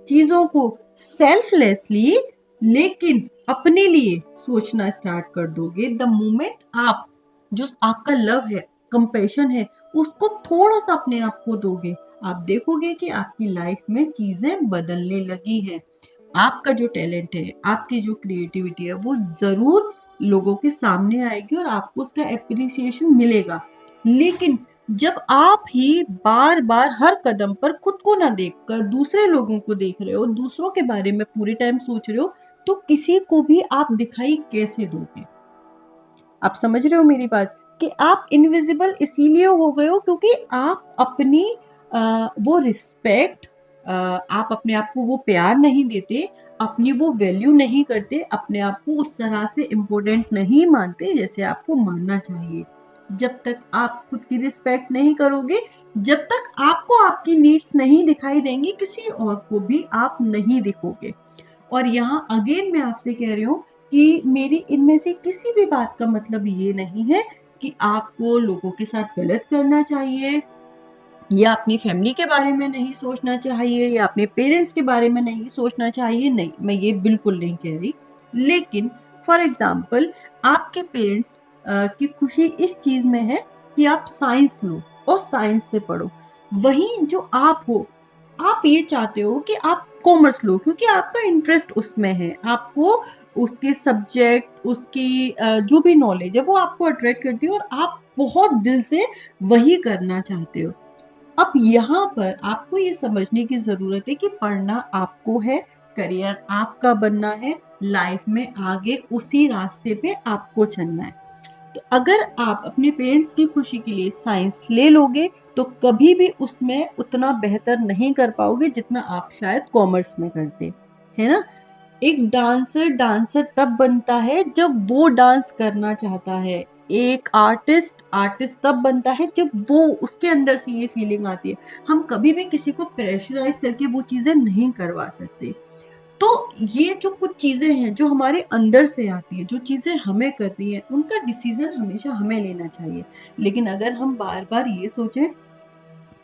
चीजों को सेल्फलेसली लेकिन अपने लिए सोचना स्टार्ट कर दोगे, द मोमेंट आप जो आपका लव है, कंपैशन है, उसको थोड़ा सा अपने आप को दोगे, आप देखोगे कि आपकी लाइफ में चीजें बदलने लगी हैं। आपका जो टैलेंट है, आपकी जो क्रिएटिविटी है वो जरूर लोगों के सामने आएगी और आपको उसका एप्रिसिएशन मिलेगा। लेकिन जब आप ही बार बार हर कदम पर खुद को ना देखकर दूसरे लोगों को देख रहे हो, दूसरों के बारे में पूरे टाइम सोच रहे हो, तो किसी को भी आप दिखाई कैसे दोगे। आप समझ रहे हो मेरी बात कि आप इनविजिबल इसीलिए हो गए हो क्योंकि आप अपनी वो रिस्पेक्ट, आप अपने आप को वो प्यार नहीं देते, अपनी वो वैल्यू नहीं करते, अपने आप को उस तरह से इम्पोर्टेंट नहीं मानते जैसे आपको मानना चाहिए। जब तक आप खुद की रिस्पेक्ट नहीं करोगे, जब तक आपको आपकी नीड्स नहीं दिखाई देंगी, किसी और को भी आप नहीं दिखोगे। और यहाँ अगेन मैं आपसे कह रही हूँ कि मेरी इनमें से किसी भी बात का मतलब ये नहीं है कि आपको लोगों के साथ गलत करना चाहिए, या अपनी फैमिली के बारे में नहीं सोचना चाहिए या अपने पेरेंट्स के बारे में नहीं सोचना चाहिए, नहीं, मैं ये बिल्कुल नहीं कह रही। लेकिन फॉर एग्जाम्पल आपके पेरेंट्स की खुशी इस चीज़ में है कि आप साइंस लो और साइंस से पढ़ो। वहीं जो आप हो, आप ये चाहते हो कि आप कॉमर्स लो क्योंकि आपका इंटरेस्ट उसमें है, आपको उसके सब्जेक्ट, उसकी जो भी नॉलेज है वो आपको अट्रैक्ट करती है और आप बहुत दिल से वही करना चाहते हो। अब यहाँ पर आपको ये समझने की ज़रूरत है कि पढ़ना आपको है, करियर आपका बनना है, लाइफ में आगे उसी रास्ते पे आपको चलना है। तो अगर आप अपने पेरेंट्स की खुशी के लिए साइंस ले लोगे, तो कभी भी उसमें उतना बेहतर नहीं कर पाओगे जितना आप शायद कॉमर्स में करते, है ना? एक डांसर डांसर तब बनता है जब वो डांस करना चाहता है। एक आर्टिस्ट आर्टिस्ट तब बनता है जब वो उसके अंदर से ये फीलिंग आती है। हम कभी भी किसी को प्रेशराइज करके वो चीज़ें नहीं करवा सकते। तो ये जो कुछ चीज़ें हैं जो हमारे अंदर से आती हैं, जो चीज़ें हमें करनी है, उनका डिसीज़न हमेशा हमें लेना चाहिए। लेकिन अगर हम बार-बार ये सोचें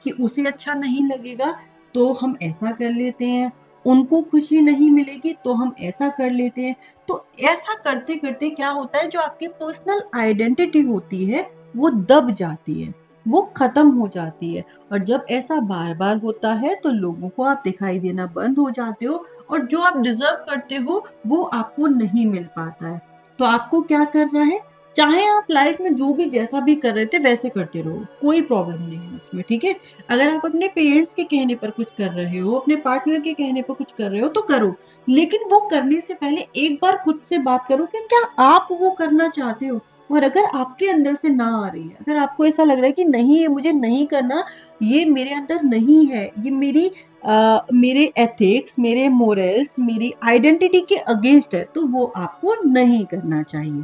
कि उसे अच्छा नहीं लगेगा तो हम ऐसा कर लेते हैं, उनको खुशी नहीं मिलेगी तो हम ऐसा कर लेते हैं। तो ऐसा करते-करते क्या होता है, जो आपकी पर्सनल आइडेंटिटी होती है वो दब जाती है, वो ख़त्म हो जाती है। और जब ऐसा बार-बार होता है तो लोगों को आप दिखाई देना बंद हो जाते हो और जो आप डिज़र्व करते हो वो आपको नहीं मिल पाता है। तो आपको क्या करना है, चाहे आप लाइफ़ में जो भी जैसा भी कर रहे थे वैसे करते रहो, कोई प्रॉब्लम नहीं है उसमें, ठीक है? अगर आप अपने पेरेंट्स के कहने पर कुछ कर रहे हो, अपने पार्टनर के कहने पर कुछ कर रहे हो तो करो। लेकिन वो करने से पहले एक बार खुद से बात करो कि क्या आप वो करना चाहते हो? और अगर आपके अंदर से ना आ रही है, अगर आपको ऐसा लग रहा है कि नहीं ये मुझे नहीं करना, ये मेरे अंदर नहीं है, ये मेरे एथिक्स, मेरे मोरल्स, मेरी आइडेंटिटी के अगेंस्ट है, तो वो आपको नहीं करना चाहिए।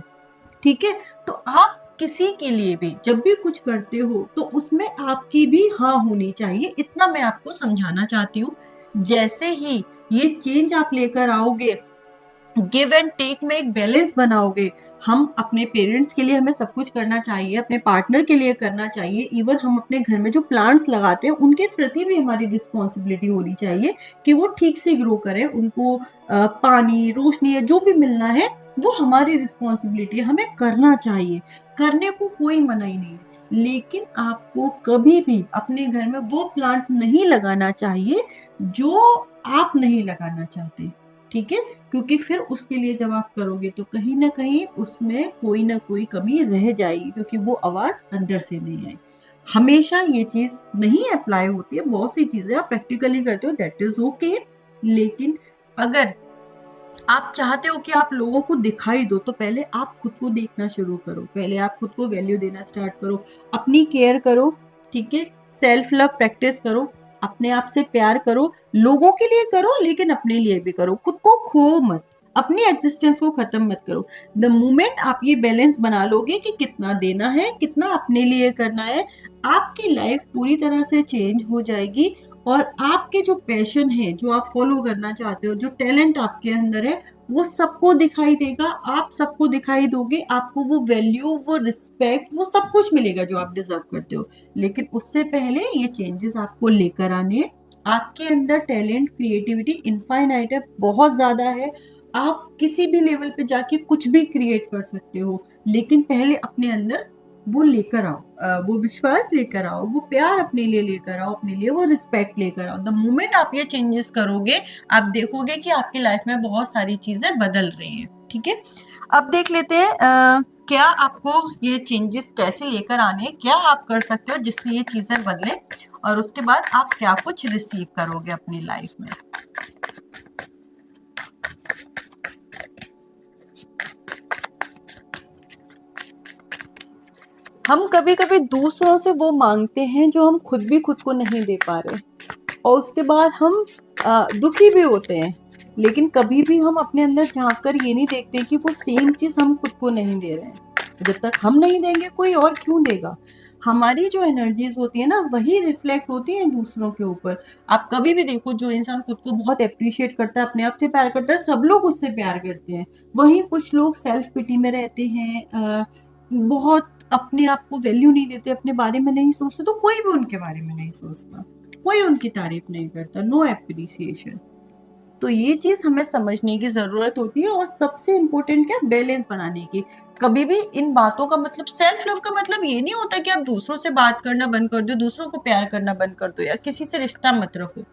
ठीक है? तो आप किसी के लिए भी जब भी कुछ करते हो तो उसमें आपकी भी हाँ होनी चाहिए, इतना मैं आपको समझाना चाहती हूँ। जैसे ही ये चेंज आप लेकर आओगे, गिव एंड टेक में एक बैलेंस बनाओगे। हम अपने पेरेंट्स के लिए हमें सब कुछ करना चाहिए, अपने पार्टनर के लिए करना चाहिए, इवन हम अपने घर में जो प्लांट्स लगाते हैं उनके प्रति भी हमारी रिस्पॉन्सिबिलिटी होनी चाहिए कि वो ठीक से ग्रो करें, उनको पानी, रोशनी या जो भी मिलना है वो हमारी रिस्पॉन्सिबिलिटी है, हमें करना चाहिए, करने को कोई मनाही नहीं है। लेकिन आपको कभी भी अपने घर में वो प्लांट नहीं लगाना चाहिए जो आप नहीं लगाना चाहते, ठीक है? क्योंकि फिर उसके लिए जब आप करोगे तो कहीं न कहीं उसमें कोई न कोई कमी रह जाएगी, क्योंकि वो आवाज़ अंदर से नहीं आई। हमेशा ये चीज़ नहीं अप्लाई होती है, बहुत सी चीज़ें आप प्रैक्टिकली करते हो, दैट इज़ ओके। लेकिन अगर आप चाहते हो कि आप लोगों को दिखाई दो, तो पहले आप खुद को देखना शुरू करो, पहले आप खुद को वैल्यू देना स्टार्ट करो, अपनी केयर करो, ठीक है? सेल्फ लव प्रैक्टिस करो, अपने आप से प्यार करो, लोगों के लिए करो लेकिन अपने लिए भी करो, खुद को खो मत, अपनी एग्जिस्टेंस को खत्म मत करो। द मोमेंट आप ये बैलेंस बना लोगे कि कितना देना है, कितना अपने लिए करना है, आपकी लाइफ पूरी तरह से चेंज हो जाएगी और आपके जो पैशन है, जो आप फॉलो करना चाहते हो, जो टैलेंट आपके अंदर है, वो सबको दिखाई देगा, आप सबको दिखाई दोगे, आपको वो वैल्यू, वो रिस्पेक्ट, वो सब कुछ मिलेगा जो आप डिज़र्व करते हो। लेकिन उससे पहले ये चेंजेस आपको लेकर आने हैं। आपके अंदर टैलेंट, क्रिएटिविटी इनफाइनाइट है, बहुत ज़्यादा है। आप किसी भी लेवल पे जाके कुछ भी क्रिएट कर सकते हो, लेकिन पहले अपने अंदर वो लेकर आओ, वो विश्वास लेकर आओ, वो प्यार अपने लिए लेकर आओ, अपने लिए वो रिस्पेक्ट लेकर आओ। द मोमेंट आप ये चेंजेस करोगे, आप देखोगे कि आपकी लाइफ में बहुत सारी चीजें बदल रही हैं, ठीक है? अब देख लेते हैं क्या आपको ये चेंजेस कैसे लेकर आने हैं, क्या आप कर सकते हो जिससे ये चीजें बदले और उसके बाद आप क्या कुछ रिसीव करोगे अपनी लाइफ में। हम कभी-कभी दूसरों से वो मांगते हैं जो हम खुद भी खुद को नहीं दे पा रहे, और उसके बाद हम दुखी भी होते हैं, लेकिन कभी भी हम अपने अंदर झाँक कर ये नहीं देखते कि वो सेम चीज़ हम खुद को नहीं दे रहे हैं। जब तक हम नहीं देंगे कोई और क्यों देगा? हमारी जो एनर्जीज़ होती है ना, वही रिफ्लेक्ट होती हैं दूसरों के ऊपर। आप कभी भी देखो, जो इंसान खुद को बहुत एप्रिशिएट करता है, अपने आप से प्यार करता है, सब लोग उससे प्यार करते हैं। वहीं कुछ लोग सेल्फ पिटी में रहते हैं, बहुत अपने आप को वैल्यू नहीं देते, अपने बारे में नहीं सोचते, तो कोई भी उनके बारे में नहीं सोचता, कोई उनकी तारीफ नहीं करता, नो एप्रिसिएशन। तो ये चीज हमें समझने की जरूरत होती है, और सबसे इम्पोर्टेंट क्या, बैलेंस बनाने की। कभी भी इन बातों का मतलब, सेल्फ लव का मतलब ये नहीं होता कि आप दूसरों से बात करना बंद कर दो, दूसरों को प्यार करना बंद कर दो, या किसी से रिश्ता मत रखो।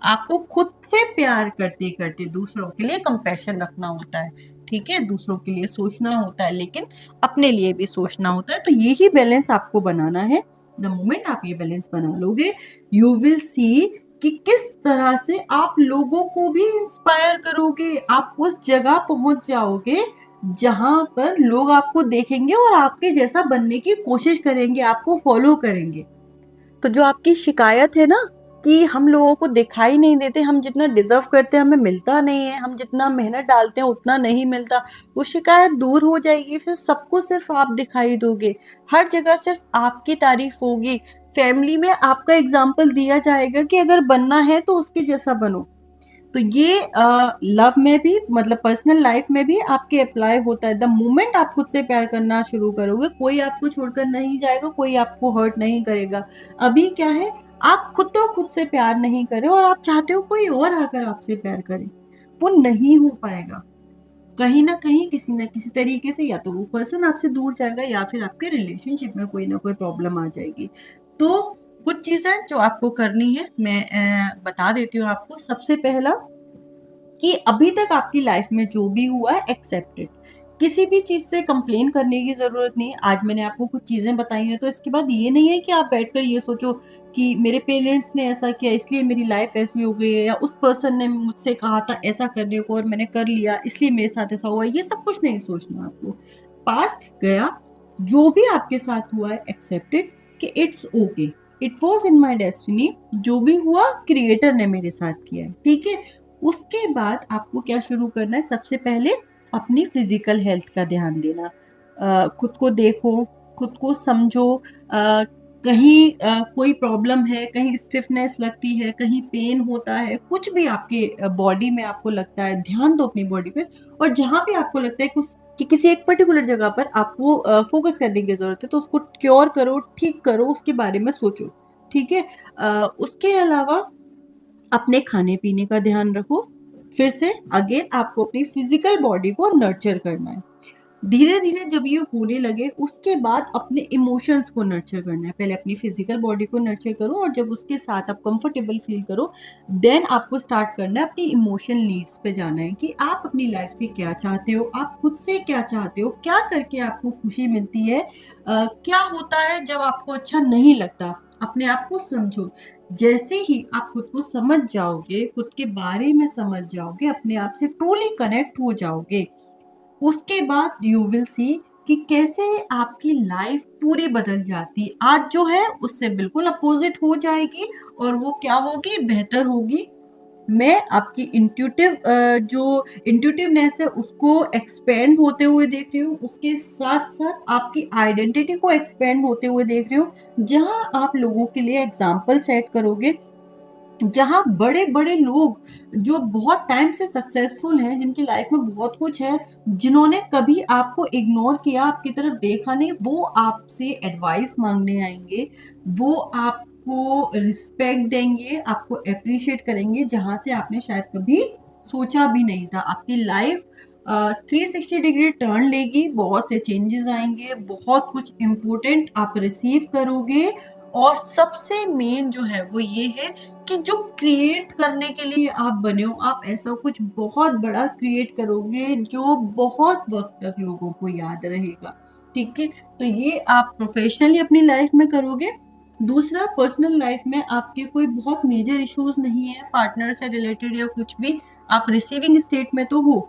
आपको खुद से प्यार करते करते दूसरों के लिए कंपैशन रखना होता है, ठीक है, दूसरों के लिए सोचना होता है, लेकिन अपने लिए भी सोचना होता है। तो यही बैलेंस आपको बनाना है। द मोमेंट आप ये बैलेंस बना लोगे, यू विल सी कि किस तरह से आप लोगों को भी इंस्पायर करोगे। आप उस जगह पहुंच जाओगे जहां पर लोग आपको देखेंगे और आपके जैसा बनने की कोशिश करेंगे, आपको फॉलो करेंगे। तो जो आपकी शिकायत है ना कि हम लोगों को दिखाई नहीं देते, हम जितना डिजर्व करते हैं हमें मिलता नहीं है, हम जितना मेहनत डालते हैं उतना नहीं मिलता, वो शिकायत दूर हो जाएगी। फिर सबको सिर्फ आप दिखाई दोगे, हर जगह सिर्फ आपकी तारीफ होगी। फैमिली में आपका एग्जाम्पल दिया जाएगा कि अगर बनना है तो उसके जैसा बनो। तो ये लव में भी, मतलब पर्सनल लाइफ में भी आपके अप्लाई होता है। द मोमेंट आप खुद से प्यार करना शुरू करोगे, कोई आपको छोड़कर नहीं जाएगा, कोई आपको हर्ट नहीं करेगा। अभी क्या है, आप खुद तो खुद से प्यार नहीं कर रहे हो, और आप चाहते हो कोई और आकर आपसे प्यार करे, वो नहीं हो पाएगा। कहीं ना कहीं, किसी ना किसी तरीके से, या तो वो पर्सन आपसे दूर जाएगा, या फिर आपके रिलेशनशिप में कोई ना कोई प्रॉब्लम आ जाएगी। तो कुछ चीजें जो आपको करनी है, मैं बता देती हूँ आपको। सबसे पहला कि अभी तक आपकी लाइफ में जो भी हुआ है, एक्सेप्टेड। किसी भी चीज से कंप्लेन करने की जरूरत नहीं है। आज मैंने आपको कुछ चीजें बताई हैं, तो इसके बाद ये नहीं है कि आप बैठकर ये सोचो कि मेरे पेरेंट्स ने ऐसा किया इसलिए मेरी लाइफ ऐसी हो गई है, या उस पर्सन ने मुझसे कहा था ऐसा करने को और मैंने कर लिया इसलिए मेरे साथ ऐसा हुआ। ये सब कुछ नहीं सोचना आपको। पास्ट गया, जो भी आपके साथ हुआ है, एक्सेप्टेड, कि it's okay, it was in my destiny. जो भी हुआ क्रिएटर ने मेरे साथ किया है, ठीक है। उसके बाद आपको क्या शुरू करना है, सबसे पहले अपनी फिजिकल हेल्थ का ध्यान देना। खुद को देखो, खुद को समझो। कहीं कोई प्रॉब्लम है, कहीं स्टिफनेस लगती है, कहीं पेन होता है, कुछ भी आपके बॉडी में आपको लगता है, ध्यान दो अपनी बॉडी पे। और जहाँ भी आपको लगता है कुछ कि किसी एक पर्टिकुलर जगह पर आपको फोकस करने की जरूरत है, तो उसको क्योर करो, ठीक करो, उसके बारे में सोचो, ठीक है। उसके अलावा अपने खाने पीने का ध्यान रखो। फिर से अगेन आपको अपनी फिजिकल बॉडी को नर्चर करना है। धीरे धीरे जब ये होने लगे, उसके बाद अपने इमोशंस को नर्चर करना है। पहले अपनी फिजिकल बॉडी को नर्चर करो, और जब उसके साथ आप कंफर्टेबल फील करो, देन आपको स्टार्ट करना है अपनी इमोशन नीड्स पे जाना है कि आप अपनी लाइफ से क्या चाहते हो, आप खुद से क्या चाहते हो, क्या करके आपको खुशी मिलती है, क्या होता है जब आपको अच्छा नहीं लगता। अपने आप को समझो। जैसे ही आप खुद को समझ जाओगे, खुद के बारे में समझ जाओगे, अपने आप से ट्रूली कनेक्ट हो जाओगे, उसके बाद यू विल सी कि कैसे आपकी लाइफ पूरी बदल जाती है। आज जो है उससे बिल्कुल अपोजिट हो जाएगी, और वो क्या होगी, बेहतर होगी। मैं आपकी जो इंट्यूटिवनेस है उसको एक्सपेंड होते हुए देख रही हूँ, उसके साथ साथ आपकी आइडेंटिटी को एक्सपेंड होते हुए देख रही हूँ। जहां आप लोगों के लिए एग्जाम्पल सेट करोगे, जहाँ बड़े बड़े लोग जो बहुत टाइम से सक्सेसफुल हैं, जिनकी लाइफ में बहुत कुछ है, जिन्होंने कभी आपको इग्नोर किया, आपकी तरफ देखा नहीं, वो आपसे एडवाइस मांगने आएंगे, वो आपको रिस्पेक्ट देंगे, आपको अप्रिशिएट करेंगे, जहाँ से आपने शायद कभी सोचा भी नहीं था। आपकी लाइफ 360 डिग्री टर्न लेगी, बहुत से चेंजेस आएंगे, बहुत कुछ इम्पोर्टेंट आप रिसीव करोगे। और सबसे मेन जो है वो ये है कि जो क्रिएट करने के लिए आप बने हो, आप ऐसा कुछ बहुत बड़ा क्रिएट करोगे जो बहुत वक्त तक लोगों को याद रहेगा, ठीक है। तो ये आप प्रोफेशनली अपनी लाइफ में करोगे। दूसरा, पर्सनल लाइफ में आपके कोई बहुत मेजर इश्यूज नहीं है पार्टनर से रिलेटेड या कुछ भी, आप रिसीविंग स्टेट में तो हो,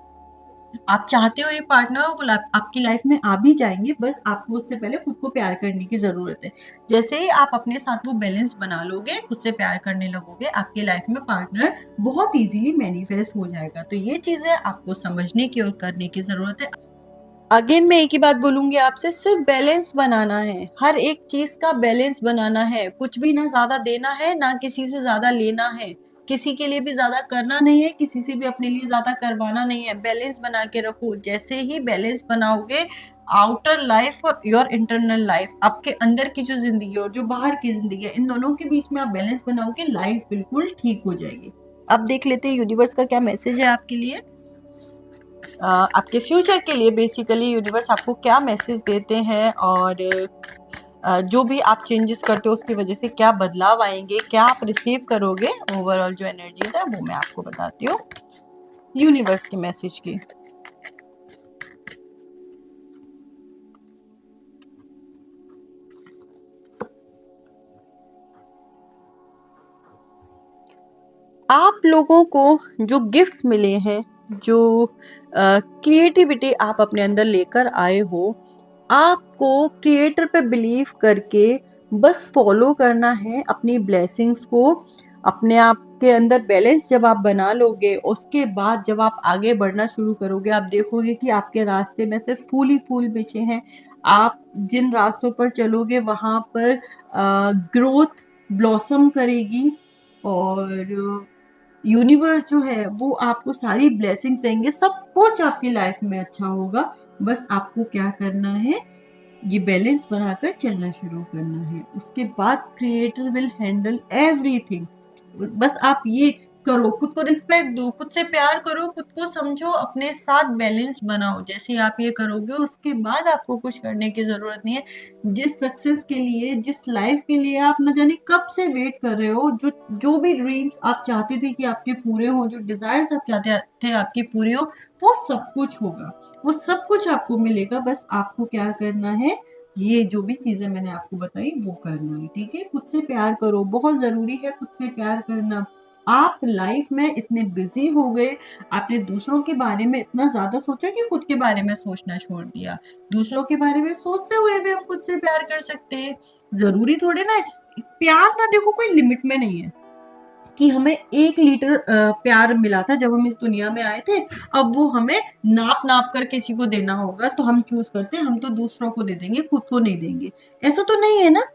आप चाहते हो ये पार्टनर हो, वो आपकी लाइफ में आ भी जाएंगे, बस आपको उससे पहले खुद को प्यार करने की जरूरत है। जैसे ही आप अपने साथ वो बैलेंस बना लोगे, खुद से प्यार करने लगोगे, आपकी लाइफ में पार्टनर बहुत इजीली मैनिफेस्ट हो जाएगा। तो ये चीजें आपको समझने की और करने की जरूरत है। अगेन मैं एक ही बात बोलूंगी आपसे, सिर्फ बैलेंस बनाना है, हर एक चीज का बैलेंस बनाना है, कुछ भी ना ज्यादा देना है ना किसी से ज्यादा लेना है, किसी के लिए भी ज्यादा करना नहीं है, किसी से भी अपने लिए ज्यादा करवाना नहीं है। बैलेंस बना के रखो। जैसे ही बैलेंस बनाओगे, आउटर लाइफ और योर इंटरनल लाइफ, आपके अंदर की जो जिंदगी और जो बाहर की जिंदगी है, इन दोनों के बीच में आप बैलेंस बनाओगे, लाइफ बिल्कुल ठीक हो जाएगी। अब देख लेते हैं यूनिवर्स का क्या मैसेज है आपके लिए। आपके फ्यूचर के लिए बेसिकली यूनिवर्स आपको क्या मैसेज देते हैं, और जो भी आप चेंजेस करते हो उसकी वजह से क्या बदलाव आएंगे, क्या आप रिसीव करोगे। ओवरऑल जो एनर्जीज है वो मैं आपको बताती हूँ यूनिवर्स के मैसेज की। आप लोगों को जो गिफ्ट्स मिले हैं, जो क्रिएटिविटी आप अपने अंदर लेकर आए हो, आपको क्रिएटर पे बिलीव करके बस फॉलो करना है अपनी ब्लेसिंग्स को। अपने आप के अंदर बैलेंस जब आप बना लोगे, उसके बाद जब आप आगे बढ़ना शुरू करोगे, आप देखोगे कि आपके रास्ते में सिर्फ फूल ही फूल बिछे हैं। आप जिन रास्तों पर चलोगे वहां पर ग्रोथ ब्लॉसम करेगी, और यूनिवर्स जो है वो आपको सारी ब्लेसिंग्स देंगे, सब कुछ आपकी लाइफ में अच्छा होगा। बस आपको क्या करना है, ये बैलेंस बनाकर चलना शुरू करना है। उसके बाद क्रिएटर विल हैंडल एवरीथिंग। बस आप ये करो, खुद को रिस्पेक्ट दो, खुद से प्यार करो, खुद को समझो, अपने साथ बैलेंस बनाओ। जैसे आप ये करोगे उसके बाद आपको कुछ करने की जरूरत नहीं है। जिस सक्सेस के लिए, जिस लाइफ के लिए आप न जाने कब से वेट कर रहे हो, जो जो भी ड्रीम्स आप चाहते थे कि आपके पूरे हो, जो डिजायर्स आप चाहते थे आपकी पूरी हो, वो सब कुछ होगा, वो सब कुछ आपको मिलेगा। बस आपको क्या करना है, ये जो भी चीजें मैंने आपको बताई वो करना है, ठीक है। खुद से प्यार करो, बहुत जरूरी है खुद से प्यार करना। आप लाइफ में इतने बिजी हो गए, आपने दूसरों के बारे में इतना ज्यादा सोचा कि खुद के बारे में सोचना छोड़ दिया। दूसरों के बारे में सोचते हुए भी हम खुद से प्यार कर सकते हैं। जरूरी थोड़े ना प्यार, ना देखो कोई लिमिट में नहीं है कि हमें 1 लीटर प्यार मिला था जब हम इस दुनिया में आए थे, अब वो हमें नाप नाप कर किसी को देना होगा, तो हम चूज करते हैं हम तो दूसरों को दे देंगे, खुद को नहीं देंगे। ऐसा तो नहीं है ना।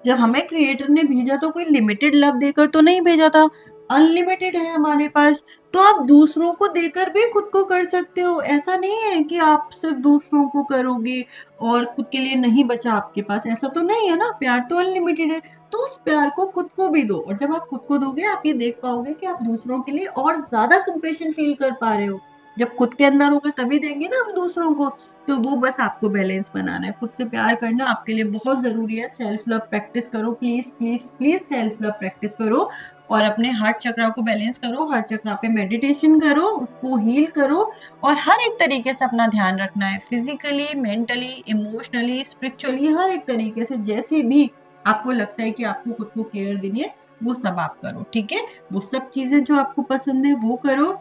जब हमें क्रिएटर ने भेजा तो कोई लिमिटेड लव देकर तो नहीं भेजा था, अनलिमिटेड है हमारे पास। तो आप दूसरों को देकर भी खुद को कर सकते हो। ऐसा नहीं है कि आप सिर्फ दूसरों को करोगे और खुद के लिए नहीं बचा आपके पास, ऐसा तो नहीं है ना। प्यार तो अनलिमिटेड है, तो उस प्यार को खुद को भी दो। और जब आप खुद को दोगे, आप ये देख पाओगे कि आप दूसरों के लिए और ज्यादा कंपेशन फील कर पा रहे हो। जब खुद के अंदर होगा तभी देंगे ना हम दूसरों को। तो वो बस आपको बैलेंस बनाना है, खुद से प्यार करना आपके लिए बहुत जरूरी है। सेल्फ लव प्रैक्टिस करो, please please please self love practice करो, और अपने हार्ट चक्रा को बैलेंस करो, हार्ट चक्रा पे मेडिटेशन करो, उसको हील करो। और हर एक तरीके से अपना ध्यान रखना है, फिजिकली, मेंटली, इमोशनली, स्पिरिचुअली, हर एक तरीके से जैसे भी आपको लगता है कि आपको खुद को केयर देनी है, वो सब आप करो, ठीक है। वो सब चीजें जो आपको पसंद है वो करो।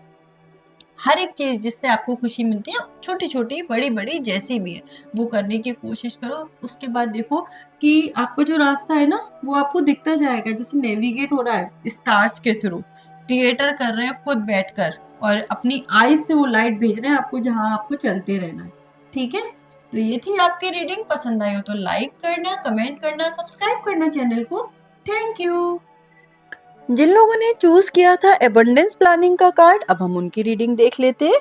हर एक चीज जिससे आपको खुशी मिलती है, छोटी छोटी बड़ी बड़ी जैसी भी है, वो करने की कोशिश करो। उसके बाद देखो कि आपका जो रास्ता है ना वो आपको दिखता जाएगा, जैसे नेविगेट हो रहा है स्टार्स के थ्रू। क्रिएटर कर रहे हैं खुद बैठकर, और अपनी आईज से वो लाइट भेज रहे हैं आपको जहां आपको चलते रहना है, ठीक है। तो ये थी आपकी रीडिंग। पसंद आई हो तो लाइक करना, कमेंट करना, सब्सक्राइब करना चैनल को। Thank you. जिन लोगों ने चूज किया था एबंडेंस प्लानिंग का कार्ड, अब हम उनकी रीडिंग देख लेते हैं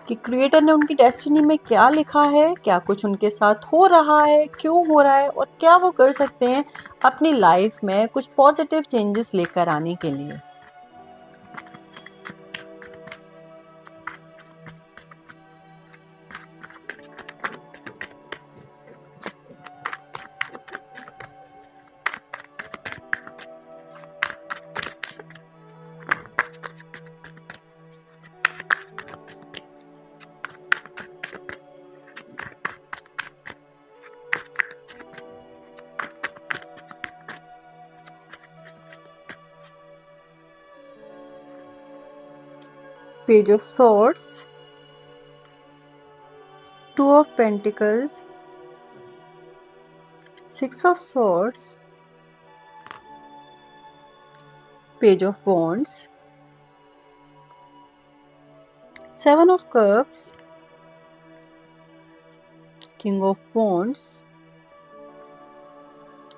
कि क्रिएटर ने उनकी डेस्टिनी में क्या लिखा है, क्या कुछ उनके साथ हो रहा है, क्यों हो रहा है, और क्या वो कर सकते हैं अपनी लाइफ में कुछ पॉजिटिव चेंजेस लेकर आने के लिए। Page of Swords, Two of Pentacles, Six of Swords, Page of Wands, Seven of Cups, King of Wands,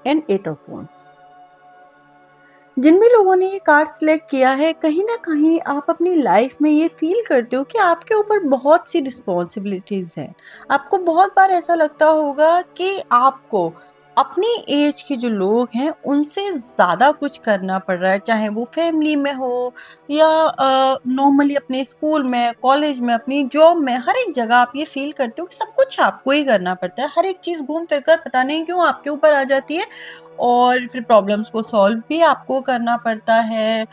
and Eight of Wands. जिन भी लोगों ने ये कार्ड सिलेक्ट किया है, कहीं न कहीं आप अपनी लाइफ में ये फ़ील करते हो कि आपके ऊपर बहुत सी रिस्पॉन्सिबिलिटीज़ हैं। आपको बहुत बार ऐसा लगता होगा कि आपको अपनी एज के जो लोग हैं, उनसे ज़्यादा कुछ करना पड़ रहा है, चाहे वो फैमिली में हो या नॉर्मली अपने स्कूल में, कॉलेज में, अपनी जॉब में, हर एक जगह आप ये फ़ील करते हो कि सब कुछ आपको ही करना पड़ता है। हर एक चीज़ घूम फिर कर पता नहीं क्यों आपके ऊपर आ जाती है और फिर प्रॉब्लम्स को सॉल्व भी आपको करना पड़ता है।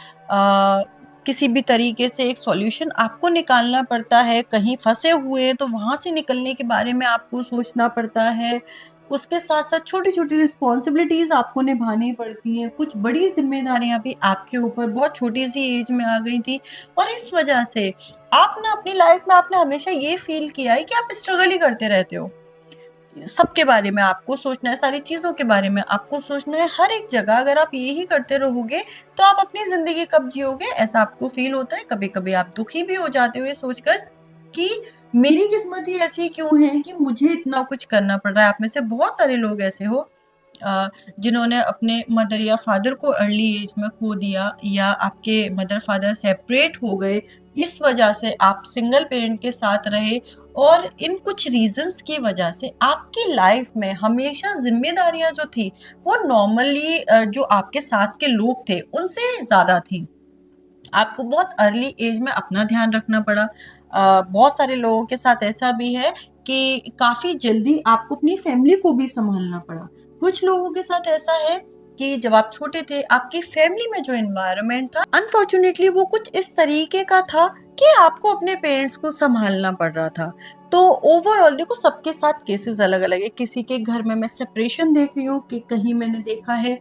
किसी भी तरीके से एक सॉल्यूशन आपको निकालना पड़ता है। कहीं फँसे हुए हैं तो वहाँ से निकलने के बारे में आपको सोचना पड़ता है। उसके साथ-साथ छोटी-छोटी रिस्पॉन्सिबिलिटीज़ आपको निभानी पड़ती हैं। कुछ बड़ी ज़िम्मेदारियाँ भी आपके ऊपर बहुत छोटी-सी एज में आ गई थी और इस वजह से आप ना अपनी लाइफ़ में आपने हमेशा ये फ़ील किया है कि आप स्ट्रगल ही करते रहते हो। सबके बारे में आपको सोचना है, सारी चीज़ों के बारे में आपको सोचना है, हर एक जगह अगर आप यही करते रहोगे, तो आप अपनी ज़िंदगी कब जियोगे? ऐसा आपको फ़ील होता है। कभी-कभी आप दुखी भी हो जाते हो ये सोचकर कि मेरी किस्मत ही ऐसी क्यों है कि मुझे इतना कुछ करना पड़ रहा है। आप में से बहुत सारे लोग ऐसे हो अ, जिन्होंने अपने मदर या फादर को अर्ली एज में खो दिया या आपके मदर फादर सेपरेट हो गए, इस वजह से आप सिंगल पेरेंट के साथ रहे और इन कुछ रीजंस की वजह से आपकी लाइफ में हमेशा जिम्मेदारियां जो थी वो नॉर्मली जो आपके साथ के लोग थे उनसे ज्यादा थी। आपको बहुत अर्ली एज में अपना ध्यान रखना पड़ा। बहुत सारे लोगों के साथ ऐसा भी है कि काफ़ी जल्दी आपको अपनी फैमिली को भी सँभालना पड़ा। कुछ लोगों के साथ ऐसा है कि जब आप छोटे थे, आपकी फैमिली में जो एनवायरनमेंट था, अनफॉर्च्यूनेटली वो कुछ इस तरीके का था कि आपको अपने पेरेंट्स को सँभालना पड़ रहा था। तो ओवरऑल देखो सबके साथ केसेज़ अलग-अलग है। किसी के घर में मैं सेपरेशन देख रही हूँ कि कहीं मैंने देखा है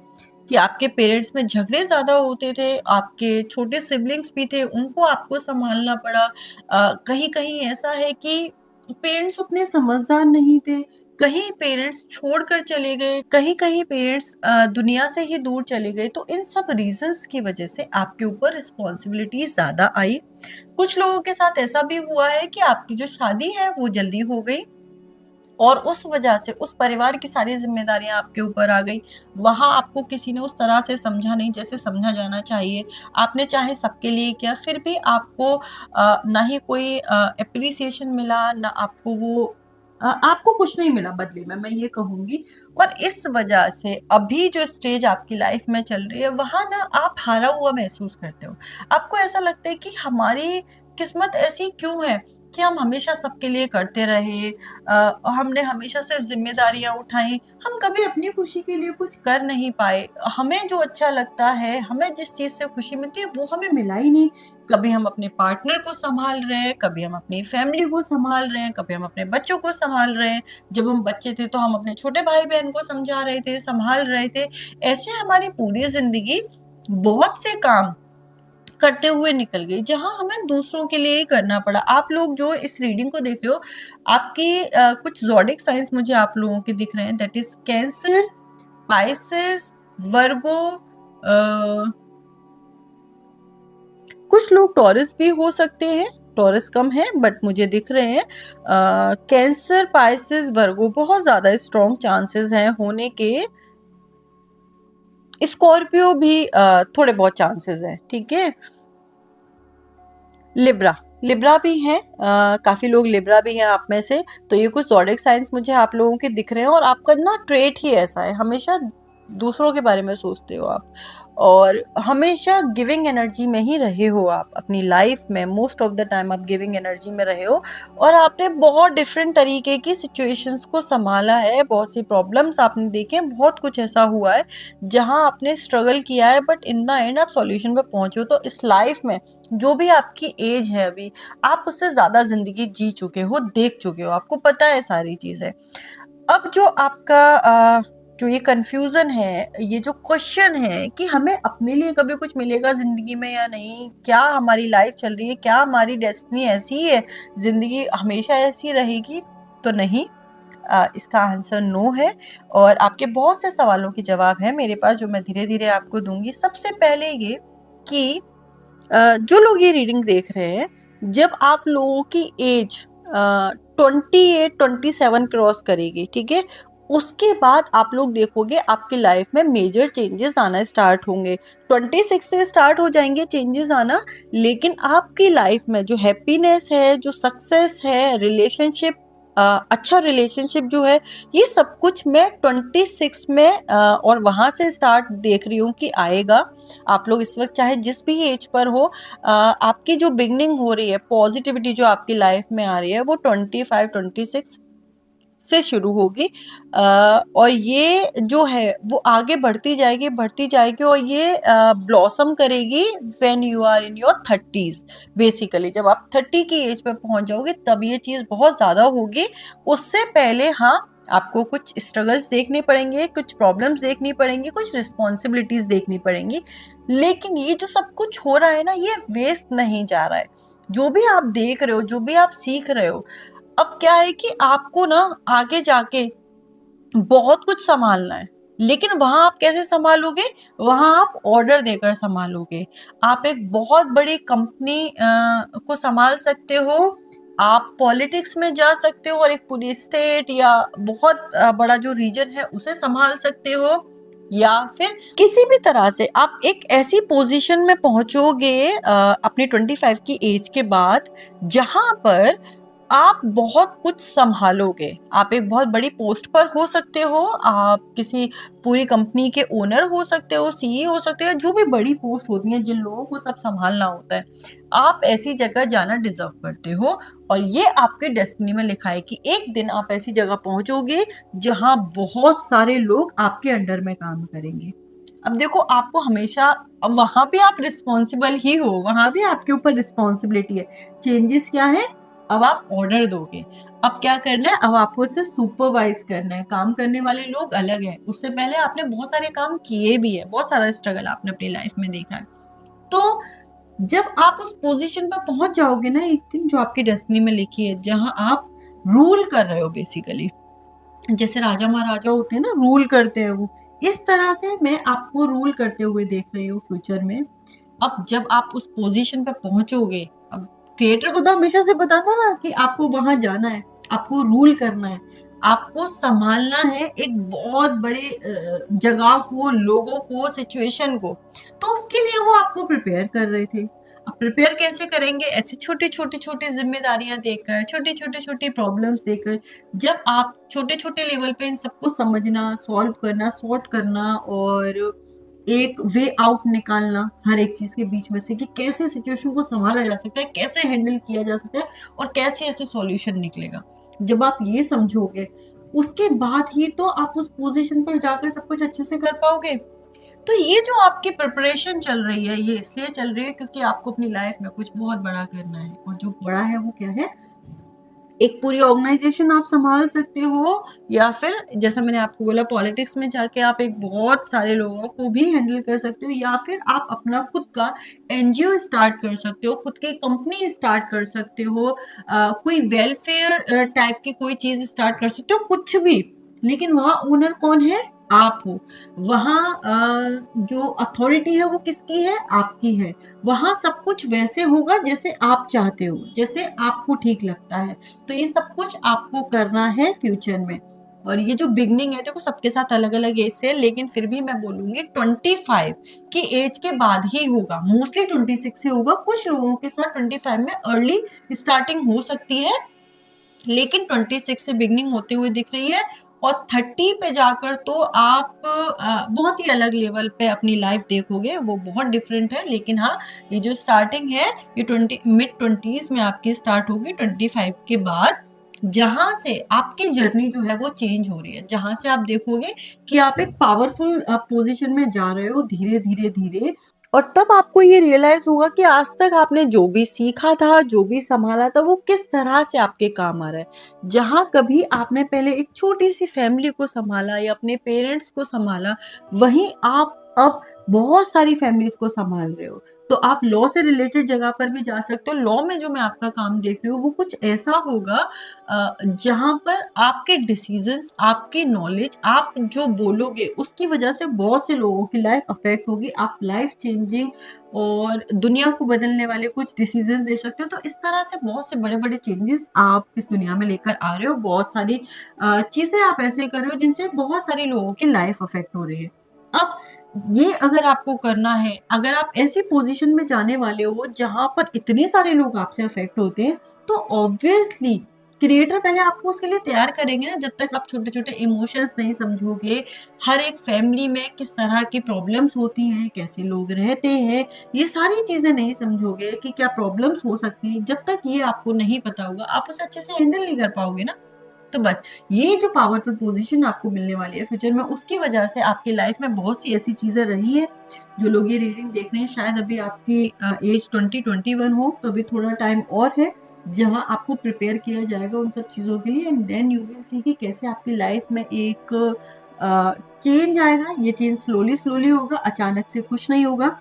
कि आपके पेरेंट्स में झगड़े ज़्यादा होते थे, आपके छोटे सिबलिंग्स भी थे, उनको आपको सँभालना पड़ा। कहीं-कहीं ऐसा है कि पेरेंट्स उतने समझदार नहीं थे, कहीं पेरेंट्स छोड़कर चले गए, कहीं-कहीं पेरेंट्स दुनिया से ही दूर चले गए। तो इन सब रीज़न्स की वज़ह से आपके ऊपर रिस्पॉन्सिबिलिटी ज़्यादा आई। कुछ लोगों के साथ ऐसा भी हुआ है कि आपकी जो शादी है, वो जल्दी हो गई। और उस वजह से उस परिवार की सारी ज़िम्मेदारियाँ आपके ऊपर आ गई। वहाँ आपको किसी ने उस तरह से समझा नहीं जैसे समझा जाना चाहिए। आपने चाहे सबके लिए किया फिर भी आपको ना ही कोई एप्रिसिएशन मिला, ना आपको वो आपको कुछ नहीं मिला बदले में, मैं ये कहूँगी। और इस वजह से अभी जो स्टेज आपकी लाइफ़ में चल रही है, वहाँ ना आप हारा हुआ महसूस करते हो। आपको ऐसा लगता है कि हमारी किस्मत ऐसी क्यों है कि हम हमेशा सबके लिए करते रहे, हमने हमेशा सिर्फ ज़िम्मेदारियाँ उठाई, हम कभी अपनी खुशी के लिए कुछ कर नहीं पाए। हमें जो अच्छा लगता है, हमें जिस चीज़ से खुशी मिलती है, वो हमें मिला ही नहीं। कभी हम अपने पार्टनर को सँभाल रहे हैं, कभी हम अपनी फैमिली को सँभाल रहे हैं, कभी हम अपने बच्चों को सँभाल रहे हैं। जब हम बच्चे थे, तो हम अपने छोटे भाई-बहन को समझा रहे थे, सँभाल रहे थे। ऐसे हमारी पूरी ज़िंदगी बहुत से काम करते हुए निकल गई, जहाँ हमें दूसरों के लिए ही करना पड़ा। आप लोग जो इस रीडिंग को देख रहे हो, आपकी कुछ ज़ोडिएक साइन्स मुझे आप लोगों के दिख रहे हैं, दैट इज़ कैंसर, पाइसेस, वर्गो, कुछ लोग टॉरस भी हो सकते हैं, टॉरस कम है बट मुझे दिख रहे हैं। कैंसर, पाइसेस, वर्गो बहुत ज़्यादा स्ट्रॉन्ग चांसेस हैं होने के। स्कॉर्पियो भी थोड़े बहुत चांसेस हैं, ठीक है? लिब्रा, लिब्रा भी हैं, काफ़ी लोग लिब्रा भी हैं आप में से। तो ये कुछ ज़ोडिएक साइन्स मुझे आप लोगों के दिख रहे हैं और आपका ना ट्रेट ही ऐसा है, हमेशा दूसरों के बारे में सोचते हो आप और हमेशा गिविंग एनर्जी में ही रहे हो आप अपनी लाइफ में। मोस्ट ऑफ द टाइम आप गिविंग एनर्जी में रहे हो और आपने बहुत डिफरेंट तरीके की सिचुएशंस को संभाला है, बहुत सी प्रॉब्लम्स आपने देखे हैं, बहुत कुछ ऐसा हुआ है जहां आपने स्ट्रगल किया है बट इन द एंड आप सॉल्यूशन पे पहुंचे हो। तो इस लाइफ में जो भी आपकी एज है अभी, आप उससे ज़्यादा ज़िंदगी जी चुके हो, देख चुके हो, आपको पता है सारी चीज़ें। अब जो आपका जो ये कन्फ्यूज़न है, ये जो क्वेश्चन है कि हमें अपने लिए कभी कुछ मिलेगा ज़िंदगी में या नहीं? क्या हमारी लाइफ़ चल रही है? क्या हमारी डेस्टिनी ऐसी ही है? ज़िंदगी हमेशा ऐसी रहेगी? तो नहीं, इसका आंसर नो है और आपके बहुत से सवालों के जवाब हैं मेरे पास जो मैं धीरे-धीरे आपको दूँगी। सबसे पहले ये कि जो लोग ये रीडिंग देख रहे हैं, जब आप लोगों की एज 28-27 क्रॉस करेगी, ठीक है? उसके बाद आप लोग देखोगे आपकी लाइफ में मेजर चेंजेस आना स्टार्ट होंगे। 26 से स्टार्ट हो जाएंगे चेंजेस आना, लेकिन आपकी लाइफ में जो हैप्पीनेस है, जो सक्सेस है, रिलेशनशिप, अच्छा रिलेशनशिप जो है, ये सब कुछ मैं 26 में और वहां से स्टार्ट देख रही हूँ कि आएगा। आप लोग इस वक्त चाहे जिस भी एज पर हो, आपकी जो बिगनिंग हो रही है, पॉजिटिविटी जो आपकी लाइफ में आ रही है, वो 25 26 से शुरू होगी। और ये जो है वो आगे बढ़ती जाएगी और ये ब्लॉसम करेगी when you are in your 30s। Basically जब आप 30 की एज पे पहुंच जाओगे तब ये चीज़ बहुत ज़्यादा होगी। उससे पहले हाँ, आपको कुछ स्ट्रगल्स देखने पड़ेंगे, कुछ प्रॉब्लम्स देखनी पड़ेंगी, कुछ रिस्पॉन्सिबिलिटीज देखनी पड़ेंगी, लेकिन ये जो सब कुछ हो रहा है ना, ये वेस्ट नहीं जा रहा है। जो भी आप देख रहे हो, जो भी आप सीख रहे हो, अब क्या है कि आपको ना आगे जाके बहुत कुछ संभालना है, लेकिन वहां आप कैसे संभालोगे? वहां आप ऑर्डर देकर संभालोगे। आप एक बहुत बड़ी कंपनी को संभाल सकते हो, आप पॉलिटिक्स में जा सकते हो और एक पूरी स्टेट या बहुत बड़ा जो रीजन है उसे संभाल सकते हो, या फिर किसी भी तरह से आप एक ऐसी पोजीशन में पहुंचोगे अपनी 25 की एज के बाद, जहां पर आप बहुत कुछ संभालोगे। आप एक बहुत बड़ी पोस्ट पर हो सकते हो, आप किसी पूरी कंपनी के ओनर हो सकते हो, सीईओ हो सकते हो, जो भी बड़ी पोस्ट होती है जिन लोगों को सब संभालना होता है, आप ऐसी जगह जाना डिजर्व करते हो। और ये आपके डेस्टिनी में लिखा है कि एक दिन आप ऐसी जगह पहुंचोगे जहां बहुत सारे लोग आपके अंडर में काम करेंगे। अब देखो, आपको हमेशा वहां पे आप रिस्पॉन्सिबल ही हो, वहां भी आपके ऊपर रिस्पॉन्सिबिलिटी है। चेंजेस क्या है? अब आप ऑर्डर दोगे। अब क्या करना है? अब आपको उसे सुपरवाइज करना है। काम करने वाले लोग अलग हैं, उससे पहले आपने बहुत सारे काम किए भी है, बहुत सारा स्ट्रगल आपने अपनी लाइफ में देखा है। तो जब आप उस पोजीशन पर पहुंच जाओगे ना एक दिन, जो आपकी डेस्टिनी में लिखी है, जहां आप रूल कर रहे हो बेसिकली, जैसे राजा महाराजा होते हैं ना, रूल करते हैं वो, इस तरह से मैं आपको रूल करते हुए देख रही हूँ फ्यूचर में। अब जब आप उस पोजीशन पे पहुंचोगे, अब क्रिएटर को तो हमेशा से पता था ना कि आपको वहां जाना है, आपको रूल करना है, आपको संभालना है एक बहुत बड़े जगह को, लोगों को, सिचुएशन को। तो उसके लिए वो आपको प्रिपेयर कर रहे थे। अब प्रिपेयर कैसे करेंगे? ऐसी छोटी छोटी छोटी जिम्मेदारियां देकर, छोटी छोटी छोटी प्रॉब्लम्स देकर। जब आप छोटे छोटे लेवल पे इन सबको समझना, सॉल्व करना, सॉर्ट करना और एक वे आउट निकालना हर एक चीज के बीच में से, कि कैसे सिचुएशन को संभाला जा सकता है, कैसे हैंडल किया जा सकता है और कैसे ऐसे सॉल्यूशन निकलेगा। जब आप ये समझोगे, उसके बाद ही तो आप उस पोजीशन पर जाकर सब कुछ अच्छे से कर पाओगे। तो ये जो आपकी प्रिपरेशन चल रही है, ये इसलिए चल रही है क्योंकि आपको अपनी लाइफ में कुछ बहुत बड़ा करना है। और जो बड़ा है वो क्या है? एक पूरी ऑर्गेनाइजेशन आप संभाल सकते हो, या फिर जैसा मैंने आपको बोला, पॉलिटिक्स में जाके आप एक बहुत सारे लोगों को भी हैंडल कर सकते हो, या फिर आप अपना खुद का एनजीओ स्टार्ट कर सकते हो, खुद की कंपनी स्टार्ट कर सकते हो, कोई वेलफेयर टाइप की कोई चीज स्टार्ट कर सकते हो, कुछ भी। लेकिन वहाँ ओनर कौन है? आप हो। वहाँ जो अथॉरिटी है वो किसकी है? आपकी है। वहां सब कुछ वैसे होगा जैसे आप चाहते हो, जैसे आपको ठीक लगता है। तो ये सब कुछ आपको करना है फ्यूचर में। और ये जो बिगनिंग है, देखो सबके साथ अलग अलग एज से है, लेकिन फिर भी मैं बोलूंगी 25 की एज के बाद ही होगा। मोस्टली 26 से होगा, कुछ लोगों के साथ 25 में अर्ली स्टार्टिंग हो सकती है, लेकिन 26 से बिगनिंग होते हुए दिख रही है। और 30 पे जाकर तो आप बहुत ही अलग लेवल पे अपनी लाइफ देखोगे, वो बहुत डिफरेंट है। लेकिन हाँ, ये जो स्टार्टिंग है, ये मिड 20s में आपकी स्टार्ट होगी 25 के बाद, जहां से आपकी जर्नी जो है वो चेंज हो रही है, जहां से आप देखोगे कि आप एक पावरफुल पोजीशन में जा रहे हो धीरे धीरे धीरे। और तब आपको ये रियलाइज होगा कि आज तक आपने जो भी सीखा था, जो भी संभाला था, वो किस तरह से आपके काम आ रहा है। जहां कभी आपने पहले एक छोटी सी फैमिली को संभाला या अपने पेरेंट्स को संभाला, वहीं आप अब बहुत सारी फैमिलीज को संभाल रहे हो, तो आप लॉ से रिलेटेड जगह पर भी जा सकते हो। लॉ में जो मैं आपका काम देख रही हूँ वो कुछ ऐसा होगा जहाँ पर आपके डिसीजंस, आपकी नॉलेज, आप जो बोलोगे उसकी वजह से बहुत से लोगों की लाइफ अफेक्ट होगी। आप लाइफ चेंजिंग और दुनिया को बदलने वाले कुछ डिसीजंस दे सकते हो। तो इस तरह से बहुत से बड़े-बड़े चेंजेस आप इस दुनिया में लेकर आ रहे हो। बहुत सारी चीज़ें आप ऐसे कर रहे हो जिनसे बहुत सारे लोगों की लाइफ अफेक्ट हो रही है। अब ये अगर आपको करना है, अगर आप ऐसी पोज़ीशन में जाने वाले हो जहाँ पर इतने सारे लोग आपसे अफ़ेक्ट होते हैं, तो ऑब्वियसली क्रिएटर पहले आपको उसके लिए तैयार करेंगे ना। जब तक आप छोटे-छोटे इमोशंस नहीं समझोगे, हर एक फैमिली में किस तरह की प्रॉब्लम्स होती हैं, कैसे लोग रहते हैं, ये सारी चीज़ें नहीं समझोगे कि क्या प्रॉब्लम्स हो सकती हैं, जब तक ये आपको नहीं पता होगा, आप उसे अच्छे से हैंडल नहीं कर पाओगे ना। तो बस ये जो पावरफुल पोजीशन आपको मिलने वाली है फ्यूचर में, उसकी वजह से आपकी लाइफ में बहुत सी ऐसी चीज़ें रही हैं। जो लोग ये रीडिंग देख रहे हैं, शायद अभी आपकी एज 20-21 हो, तो अभी थोड़ा टाइम और है, जहाँ आपको प्रिपेयर किया जाएगा उन सब चीज़ों के लिए। And then you will see कि कैसे आपकी लाइफ में एक चेंज आएगा। ये चेंज स्लोली होगा, अचानक से कुछ नहीं होगा।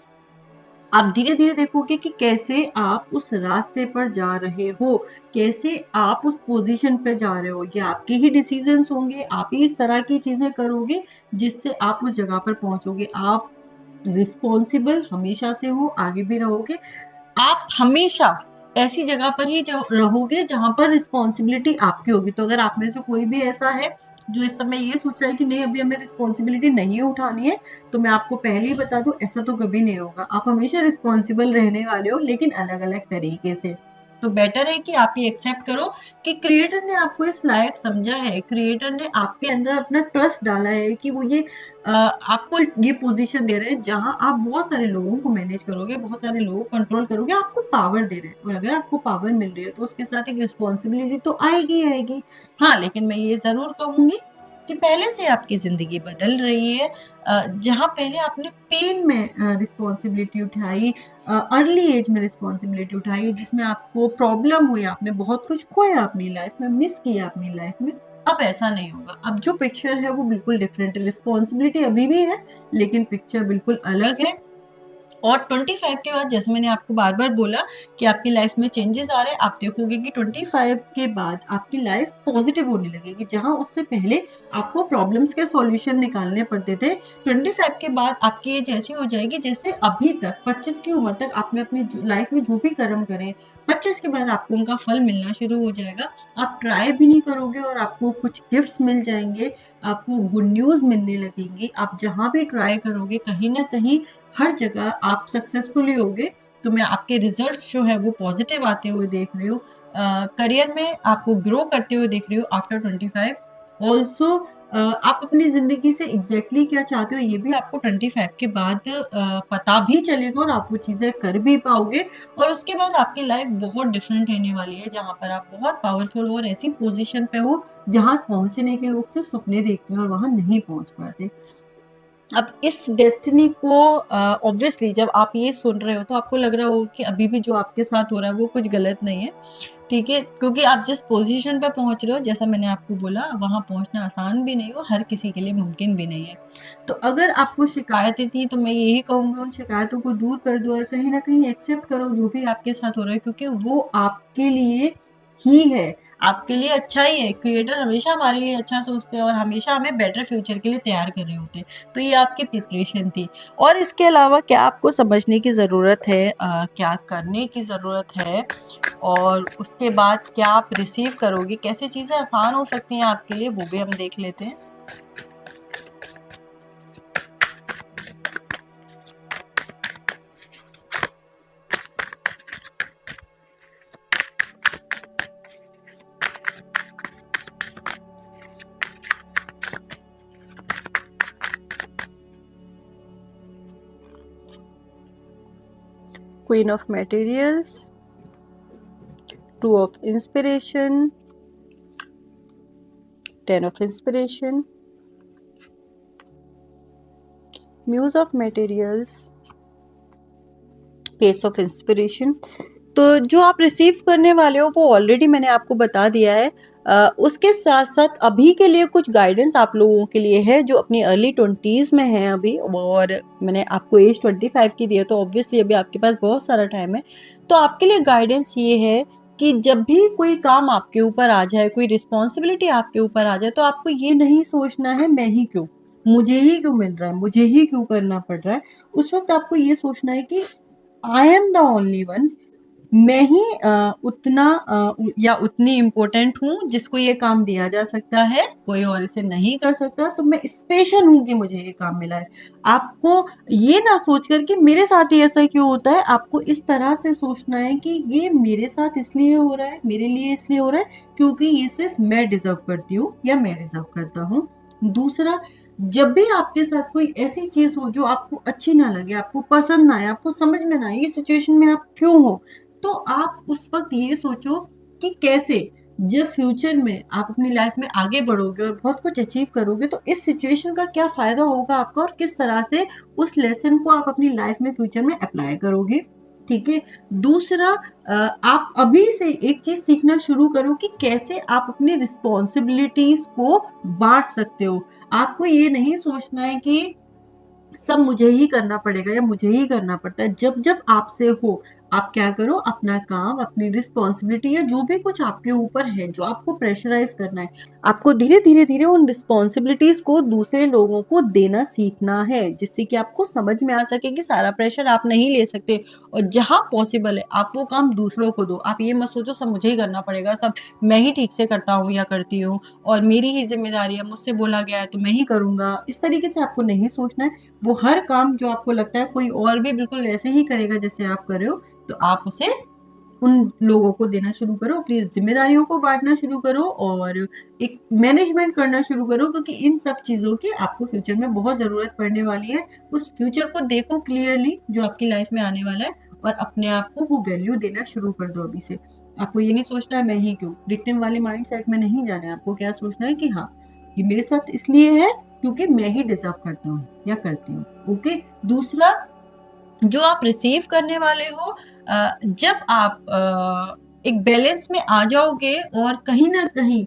आप धीरे-धीरे देखोगे कि कैसे आप उस रास्ते पर जा रहे हो, कैसे आप उस पोज़ीशन पे जा रहे हो। ये आपके ही डिसीज़न्स होंगे, आप ही इस तरह की चीज़ें करोगे जिससे आप उस जगह पर पहुँचोगे। आप रिस्पॉन्सिबल हमेशा से हो, आगे भी रहोगे। आप हमेशा ऐसी जगह पर ही रहोगे जहाँ पर रिस्पॉन्सिबिलिटी आपकी होगी। तो अगर आप में से कोई भी ऐसा है जो इस समय ये सोच रहा है कि नहीं अभी हमें रिस्पॉन्सिबिलिटी नहीं उठानी है, तो मैं आपको पहले ही बता दूँ ऐसा तो कभी नहीं होगा। आप हमेशा रिस्पॉन्सिबल रहने वाले हो, लेकिन अलग-अलग तरीके से। तो बेटर है कि आप ये एक्सेप्ट करो कि क्रिएटर ने आपको इस लायक समझा है, क्रिएटर ने आपके अंदर अपना ट्रस्ट डाला है कि वो ये आपको ये पोजीशन दे रहे हैं जहाँ आप बहुत सारे लोगों को मैनेज करोगे, बहुत सारे लोगों को कंट्रोल करोगे, आपको पावर दे रहे हैं। और अगर आपको पावर मिल रही है तो उसके साथ एक रिस्पॉन्सिबिलिटी तो आएगी ही आएगी। हाँ, लेकिन मैं ये ज़रूर कहूँगी कि पहले से आपकी ज़िंदगी बदल रही है। जहाँ पहले आपने पेन में रिस्पॉन्सिबिलिटी उठाई, अर्ली एज में रिस्पॉन्सिबिलिटी उठाई, जिसमें आपको प्रॉब्लम हुई, आपने बहुत कुछ खोया अपनी लाइफ में, मिस किया अपनी लाइफ में। अब ऐसा नहीं होगा। अब जो पिक्चर है वो बिल्कुल डिफरेंट है। रिस्पॉन्सिबिलिटी अभी भी है, लेकिन पिक्चर बिल्कुल अलग है। और 25 के बाद जैसे मैंने आपको बार-बार बोला कि आपकी लाइफ में चेंजेस आ रहे हैं, आप देखोगे कि 25 के बाद आपकी लाइफ पॉजिटिव होने लगेगी। जहाँ उससे पहले आपको प्रॉब्लम्स के सॉल्यूशन निकालने पड़ते थे, 25 के बाद आपकी एज ऐसी हो जाएगी जैसे अभी तक 25 की उम्र तक आपने अपनी लाइफ में जो भी कर्म करे, 25 के बाद आपको उनका फल मिलना शुरू हो जाएगा। आप ट्राई भी नहीं करोगे और आपको कुछ गिफ्ट्स मिल जाएँगे, आपको गुड न्यूज़ मिलने लगेंगी। आप जहाँ भी ट्राई करोगे कहीं न कहीं हर जगह आप सक्सेसफुल ही होगे। तो मैं आपके रिजल्ट्स जो है वो पॉजिटिव आते हुए देख रही हूँ। करियर में आपको ग्रो करते हुए देख रही हूँ आफ्टर 25। ऑल्सो आप अपनी ज़िंदगी से एग्ज़ैक्टली क्या चाहते हो ये भी आपको 25 के बाद पता भी चलेगा और आप वो चीज़ें कर भी पाओगे। और उसके बाद आपकी लाइफ बहुत डिफरेंट रहने वाली है, जहाँ पर आप बहुत पावरफुल हो और ऐसी पोज़ीशन पे हो जहाँ पहुँचने के लोग सिर्फ़ सपने देखते हैं और वहाँ नहीं पहुँच पाते। अब इस डेस्टिनी को ऑब्वियसली जब आप ये सुन रहे हो तो आपको लग रहा होगा कि अभी भी जो आपके साथ हो रहा है वो कुछ गलत नहीं है, ठीक है? क्योंकि आप जिस पोज़ीशन पे पहुँच रहे हो, जैसा मैंने आपको बोला, वहाँ पहुँचना आसान भी नहीं हो, हर किसी के लिए मुमकिन भी नहीं है। तो अगर आपको शिकायतें थी तो मैं यही कहूँगी उन शिकायतों को दूर कर दो और कहीं न कहीं एक्सेप्ट करो जो भी आपके साथ हो रहा है, क्योंकि वो आपके लिए ही है, आपके लिए अच्छा ही है। क्रिएटर हमेशा हमारे लिए अच्छा सोचते हैं और हमेशा हमें बेटर फ्यूचर के लिए तैयार कर रहे होते हैं। तो ये आपकी प्रिपरेशन थी। और इसके अलावा क्या आपको समझने की ज़रूरत है, क्या करने की ज़रूरत है, और उसके बाद क्या आप रिसीव करोगे, कैसे चीज़ें आसान हो सकती हैं आपके लिए, वो भी हम देख लेते हैं। Queen of Materials, Two of Inspiration, Ten of Inspiration, Muse of Materials, Pace of Inspiration, तो जो आप रिसीव करने वाले हो वो ऑलरेडी मैंने आपको बता दिया है। उसके साथ-साथ अभी के लिए कुछ गाइडेंस आप लोगों के लिए है जो अपनी अर्ली 20s में हैं अभी, और मैंने आपको एज 25 की दी है, तो ऑब्वियसली अभी आपके पास बहुत सारा टाइम है। तो आपके लिए गाइडेंस ये है कि जब भी कोई काम आपके ऊपर आ जाए, कोई रिस्पॉन्सिबिलिटी आपके ऊपर आ जाए, तो आपको ये नहीं सोचना है मैं ही क्यों? मुझे ही क्यों मिल रहा है? मुझे ही क्यों करना पड़ रहा है? उस वक़्त आपको ये सोचना है कि I am the only one. मैं ही उतना या उतनी इम्पोर्टेंट हूँ जिसको ये काम दिया जा सकता है, कोई और इसे नहीं कर सकता, तो मैं स्पेशल हूँ कि मुझे ये काम मिला है। आपको ये ना सोच कर कि मेरे साथ ही ऐसा क्यों होता है, आपको इस तरह से सोचना है कि ये मेरे साथ इसलिए हो रहा है, मेरे लिए इसलिए हो रहा है क्योंकि ये सिर्फ मैं डिज़र्व करती हूँ या मैं डिज़र्व करता हूँ। दूसरा, जब भी आपके साथ कोई ऐसी चीज़ हो जो आपको अच्छी ना लगे, आपको पसंद ना आए, आपको समझ में ना आए, ये सिचुएशन में आप क्यों हो? तो आप उस वक़्त ये सोचो कि कैसे जब फ्यूचर में आप अपनी लाइफ में आगे बढ़ोगे और बहुत कुछ अचीव करोगे, तो इस सिचुएशन का क्या फ़ायदा होगा आपका और किस तरह से उस लेसन को आप अपनी लाइफ में फ्यूचर में अप्लाई करोगे, ठीक है? दूसरा, आप अभी से एक चीज़ सीखना शुरू करो कि कैसे आप अपनी रिस्पॉन्सिबिलिटीज़ को बाँट सकते हो। आपको ये नहीं सोचना है कि सब मुझे ही करना पड़ेगा या मुझे ही करना पड़ता है। जब-जब आपसे हो, आप क्या करो, अपना काम, अपनी रिस्पॉन्सिबिलिटी या जो भी कुछ आपके ऊपर है, जो आपको प्रेशराइज़ करना है, आपको धीरे-धीरे उन रिस्पॉन्सिबिलिटीज़ को दूसरे लोगों को देना सीखना है, जिससे कि आपको समझ में आ सके कि सारा प्रेशर आप नहीं ले सकते, और जहाँ पॉसिबल है, आप वो काम दूसरों को दो। आप ये मत सोचो सब मुझे ही करना पड़ेगा, सब मैं ही ठीक से करता हूँ या करती हूँ और मेरी ही ज़िम्मेदारी है, मुझसे बोला गया है तो मैं ही करूँगा। इस तरीके से आपको नहीं सोचना है। वो हर काम जो आपको लगता है कोई और भी बिल्कुल वैसे ही करेगा जैसे आप कर रहे हो, तो आप उसे उन लोगों को देना शुरू करो, अपनी ज़िम्मेदारियों को बाँटना शुरू करो और एक मैनेजमेंट करना शुरू करो, क्योंकि इन सब चीज़ों की आपको फ्यूचर में बहुत ज़रूरत पड़ने वाली है। उस फ्यूचर को देखो क्लियरली जो आपकी लाइफ में आने वाला है, और अपने आप को वो वैल्यू देना शुरू कर दो अभी से। आपको ये नहीं सोचना है मैं ही क्यों? विक्टिम वाले माइंडसेट में नहीं जाना है, आपको क्या सोचना है कि हाँ, ये मेरे साथ इसलिए है क्योंकि मैं ही डिज़र्व करता हूँ या करती हूँ, ओके? दूसरा, जो आप रिसीव करने वाले हो, जब आप एक बैलेंस में आ जाओगे और कहीं न कहीं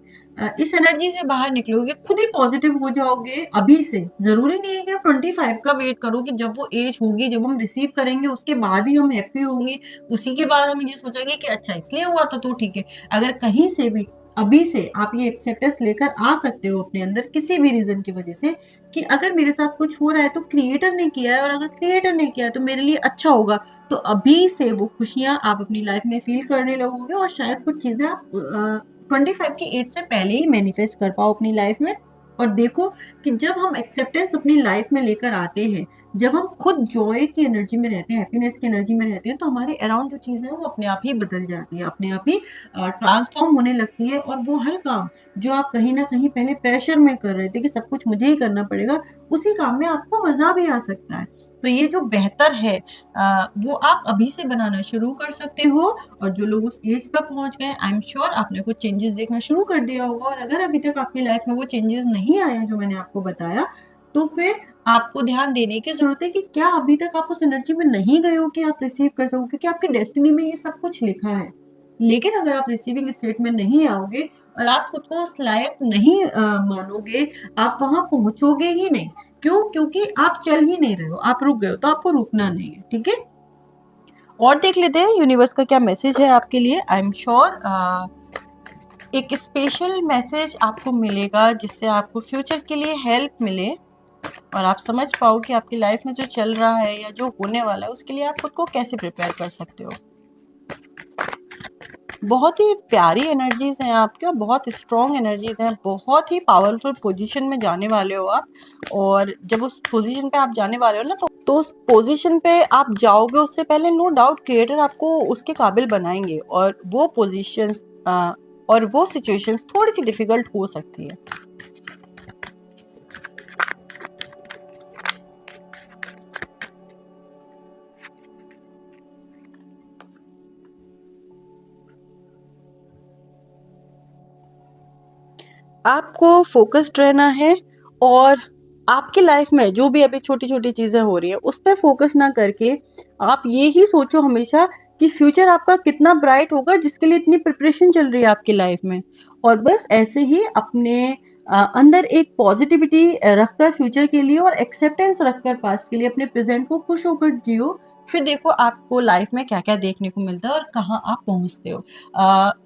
इस एनर्जी से बाहर निकलोगे, खुद ही पॉज़िटिव हो जाओगे अभी से। ज़रूरी नहीं है कि आप 25 का वेट करो कि जब वो एज होगी, जब हम रिसीव करेंगे उसके बाद ही हम हैप्पी होंगे, उसी के बाद हम ये सोचेंगे कि अच्छा इसलिए हुआ था तो ठीक है। अगर कहीं से भी अभी से आप ये एक्सेप्टेंस लेकर आ सकते हो अपने अंदर किसी भी रीज़न की वज़ह से, कि अगर मेरे साथ कुछ हो रहा है तो क्रिएटर ने किया है, और अगर क्रिएटर ने किया है तो मेरे लिए अच्छा होगा। तो अभी से वो खुशियाँ आप अपनी लाइफ में फ़ील करने लगोगे, और शायद कुछ चीज़ें आप 25 की एज से पहले ही मैनिफेस्ट कर पाओ अपनी लाइफ में। और देखो कि जब हम एक्सेप्टेंस अपनी लाइफ में लेकर आते हैं, जब हम खुद जॉय की एनर्जी में रहते हैं, हैप्पीनेस की एनर्जी में रहते हैं, तो हमारे अराउंड जो चीज़ें हैं वो अपने आप ही बदल जाती है, अपने आप ही ट्रांसफ़ॉर्म होने लगती है, और वो हर काम जो आप कहीं न कहीं पहले प्रेशर में कर रहे थे कि सब कुछ मुझे ही करना पड़ेगा, उसी काम में आपको मज़ा भी आ सकता है। तो ये जो बेहतर है वो आप अभी से बनाना शुरू कर सकते हो, और जो लोग उस एज पर पहुँच गए हैं, आई एम श्योर आपने कुछ चेंजेस देखना शुरू कर दिया होगा, और अगर अभी तक आपकी लाइफ में वो चेंजेस नहीं आए हैं जो मैंने आपको बताया, तो फिर आपको ध्यान देने की ज़रूरत है कि क्या अभी तक आप उस एनर्जी में नहीं गए हो कि आप रिसीव कर सको, क्योंकि आपकी डेस्टिनी में ये सब कुछ लिखा है। लेकिन अगर आप रिसीविंग स्टेट में नहीं आओगे और आप खुद को उस लायक नहीं मानोगे, आप वहाँ पहुँचोगे ही नहीं। क्यों? क्योंकि आप चल ही नहीं रहे हो, आप रुक गए हो, तो आपको रुकना नहीं है, ठीक है? और देख लेते हैं यूनिवर्स का क्या मैसेज है आपके लिए। आई एम श्योर एक स्पेशल मैसेज आपको मिलेगा जिससे आपको फ्यूचर के लिए हेल्प मिले, और आप समझ पाओ कि आपकी लाइफ में जो चल रहा है या जो होने वाला है उसके लिए आप खुद को कैसे प्रिपेयर कर सकते हो। बहुत ही प्यारी एनर्जीज़ हैं आपकी, और बहुत स्ट्रॉन्ग एनर्जीज़ हैं, बहुत ही पावरफुल पोजीशन में जाने वाले हो आप, और जब उस पोजीशन पे आप जाने वाले हो ना, तो उस पोजीशन पे आप जाओगे उससे पहले नो डाउट क्रिएटर आपको उसके काबिल बनाएंगे, और वो पोजीशंस और वो सिचुएशंस थोड़ी सी डिफ़िकल्ट हो सकती है। आपको फ़ोकस्ड रहना है, और आपकी लाइफ में जो भी अभी छोटी-छोटी चीज़ें हो रही हैं, उस पे फ़ोकस ना करके आप ये ही सोचो हमेशा कि फ्यूचर आपका कितना ब्राइट होगा जिसके लिए इतनी प्रिपरेशन चल रही है आपकी लाइफ में। और बस ऐसे ही अपने अंदर एक पॉजिटिविटी रखकर फ्यूचर के लिए और एक्सेप्टेंस रखकर पास्ट के लिए अपने प्रेजेंट को खुश होकर जियो। फिर देखो आपको लाइफ में क्या क्या देखने को मिलता है और कहाँ आप पहुंचते हो।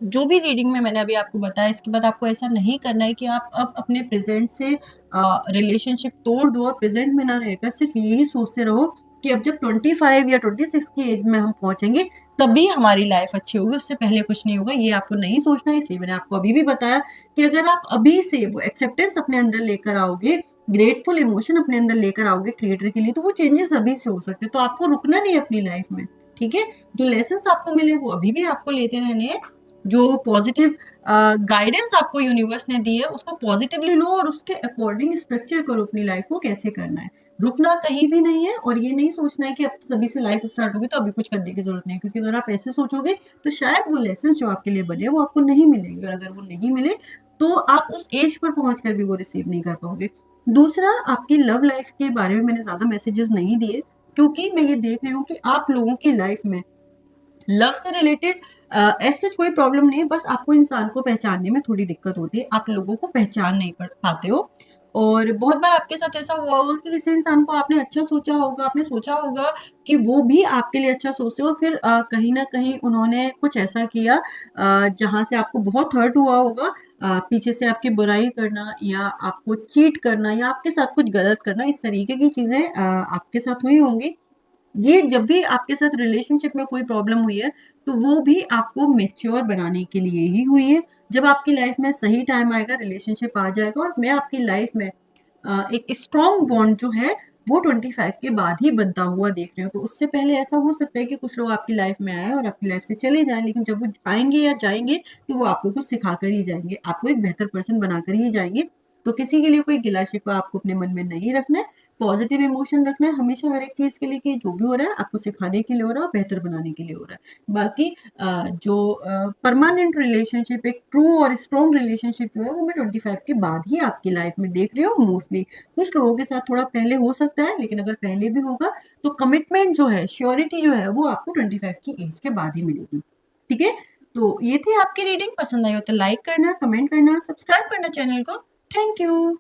जो भी रीडिंग में मैंने अभी आपको बताया, इसके बाद आपको ऐसा नहीं करना है कि आप अब अपने प्रेजेंट से रिलेशनशिप तोड़ दो और प्रेजेंट में ना रहकर सिर्फ यही सोचते रहो कि अब जब 25 या 26 की एज में हम पहुंचेंगे तभी हमारी लाइफ अच्छी होगी, उससे पहले कुछ नहीं होगा। ये आपको नहीं सोचना है। इसलिए मैंने आपको अभी भी बताया कि अगर आप अभी से वो एक्सेप्टेंस अपने अंदर लेकर आओगे, ग्रेटफुल इमोशन अपने अंदर लेकर आओगे क्रिएटर के लिए, तो वो चेंजेस अभी से हो सकते हैं। तो आपको रुकना नहीं है अपनी लाइफ में, ठीक है। जो लेसन्स आपको मिले वो अभी भी आपको लेते रहने हैं। जो पॉजिटिव गाइडेंस आपको यूनिवर्स ने दी है उसको पॉजिटिवली लो और उसके अकॉर्डिंग स्ट्रक्चर करो अपनी लाइफ को कैसे करना है। रुकना कहीं भी नहीं है और ये नहीं सोचना है कि अब तो तभी से लाइफ स्टार्ट होगी तो अभी कुछ करने की जरूरत नहीं है, क्योंकि अगर आप ऐसे सोचोगे तो शायद वो लेसन जो आपके लिए बने वो आपको नहीं मिलेंगे, और अगर वो नहीं मिले तो आप उस एज पर पहुंच कर भी वो रिसीव नहीं कर पाओगे। दूसरा, आपकी लव लाइफ के बारे में मैंने ज्यादा मैसेजेस नहीं दिए, क्योंकि मैं ये देख रही हूँ कि आप लोगों की लाइफ में लव से रिलेटेड ऐसे कोई प्रॉब्लम नहीं है, बस आपको इंसान को पहचानने में थोड़ी दिक्कत होती है, आप लोगों को पहचान नहीं पाते हो। और बहुत बार आपके साथ ऐसा हुआ होगा कि किसी इंसान को आपने अच्छा सोचा होगा, आपने सोचा होगा कि वो भी आपके लिए अच्छा सोचते हो, फिर कहीं ना कहीं उन्होंने कुछ ऐसा किया जहाँ से आपको बहुत हर्ट हुआ होगा। पीछे से आपकी बुराई करना या आपको चीट करना या आपके साथ कुछ गलत करना, इस तरीके की चीजें आपके साथ हुई होंगी। ये जब भी आपके साथ रिलेशनशिप में कोई प्रॉब्लम हुई है तो वो भी आपको मैच्योर बनाने के लिए ही हुई है। जब आपकी लाइफ में सही टाइम आएगा, रिलेशनशिप आ जाएगा और मैं आपकी लाइफ में एक स्ट्रॉन्ग बॉन्ड जो है वो 25 के बाद ही बनता हुआ देख रहे हो। तो उससे पहले ऐसा हो सकता है कि कुछ लोग आपकी लाइफ में आए और आपकी लाइफ से चले जाएं, लेकिन जब वो आएंगे या जाएंगे तो वो आपको कुछ सिखा कर ही जाएंगे, आपको एक बेहतर पर्सन बनाकर ही जाएंगे। तो किसी के लिए कोई गिला शिकवा आपको अपने मन में नहीं रखना है, पॉजिटिव इमोशन रखना है हमेशा हर एक चीज के लिए कि जो भी हो रहा है आपको सिखाने के लिए हो रहा है और बेहतर बनाने के लिए हो रहा है। बाकी जो परमानेंट रिलेशनशिप, एक ट्रू और स्ट्रॉन्ग रिलेशनशिप जो है वो मैं 25 के बाद ही आपकी लाइफ में देख रही हूँ मोस्टली। कुछ लोगों के साथ थोड़ा पहले हो सकता है, लेकिन अगर पहले भी होगा तो कमिटमेंट जो है, श्योरिटी जो है वो आपको 25 की एज के बाद ही मिलेगी, ठीक है। तो ये थी आपकी रीडिंग। पसंद आई हो तो लाइक करना, कमेंट करना, सब्सक्राइब करना चैनल को। Thank you.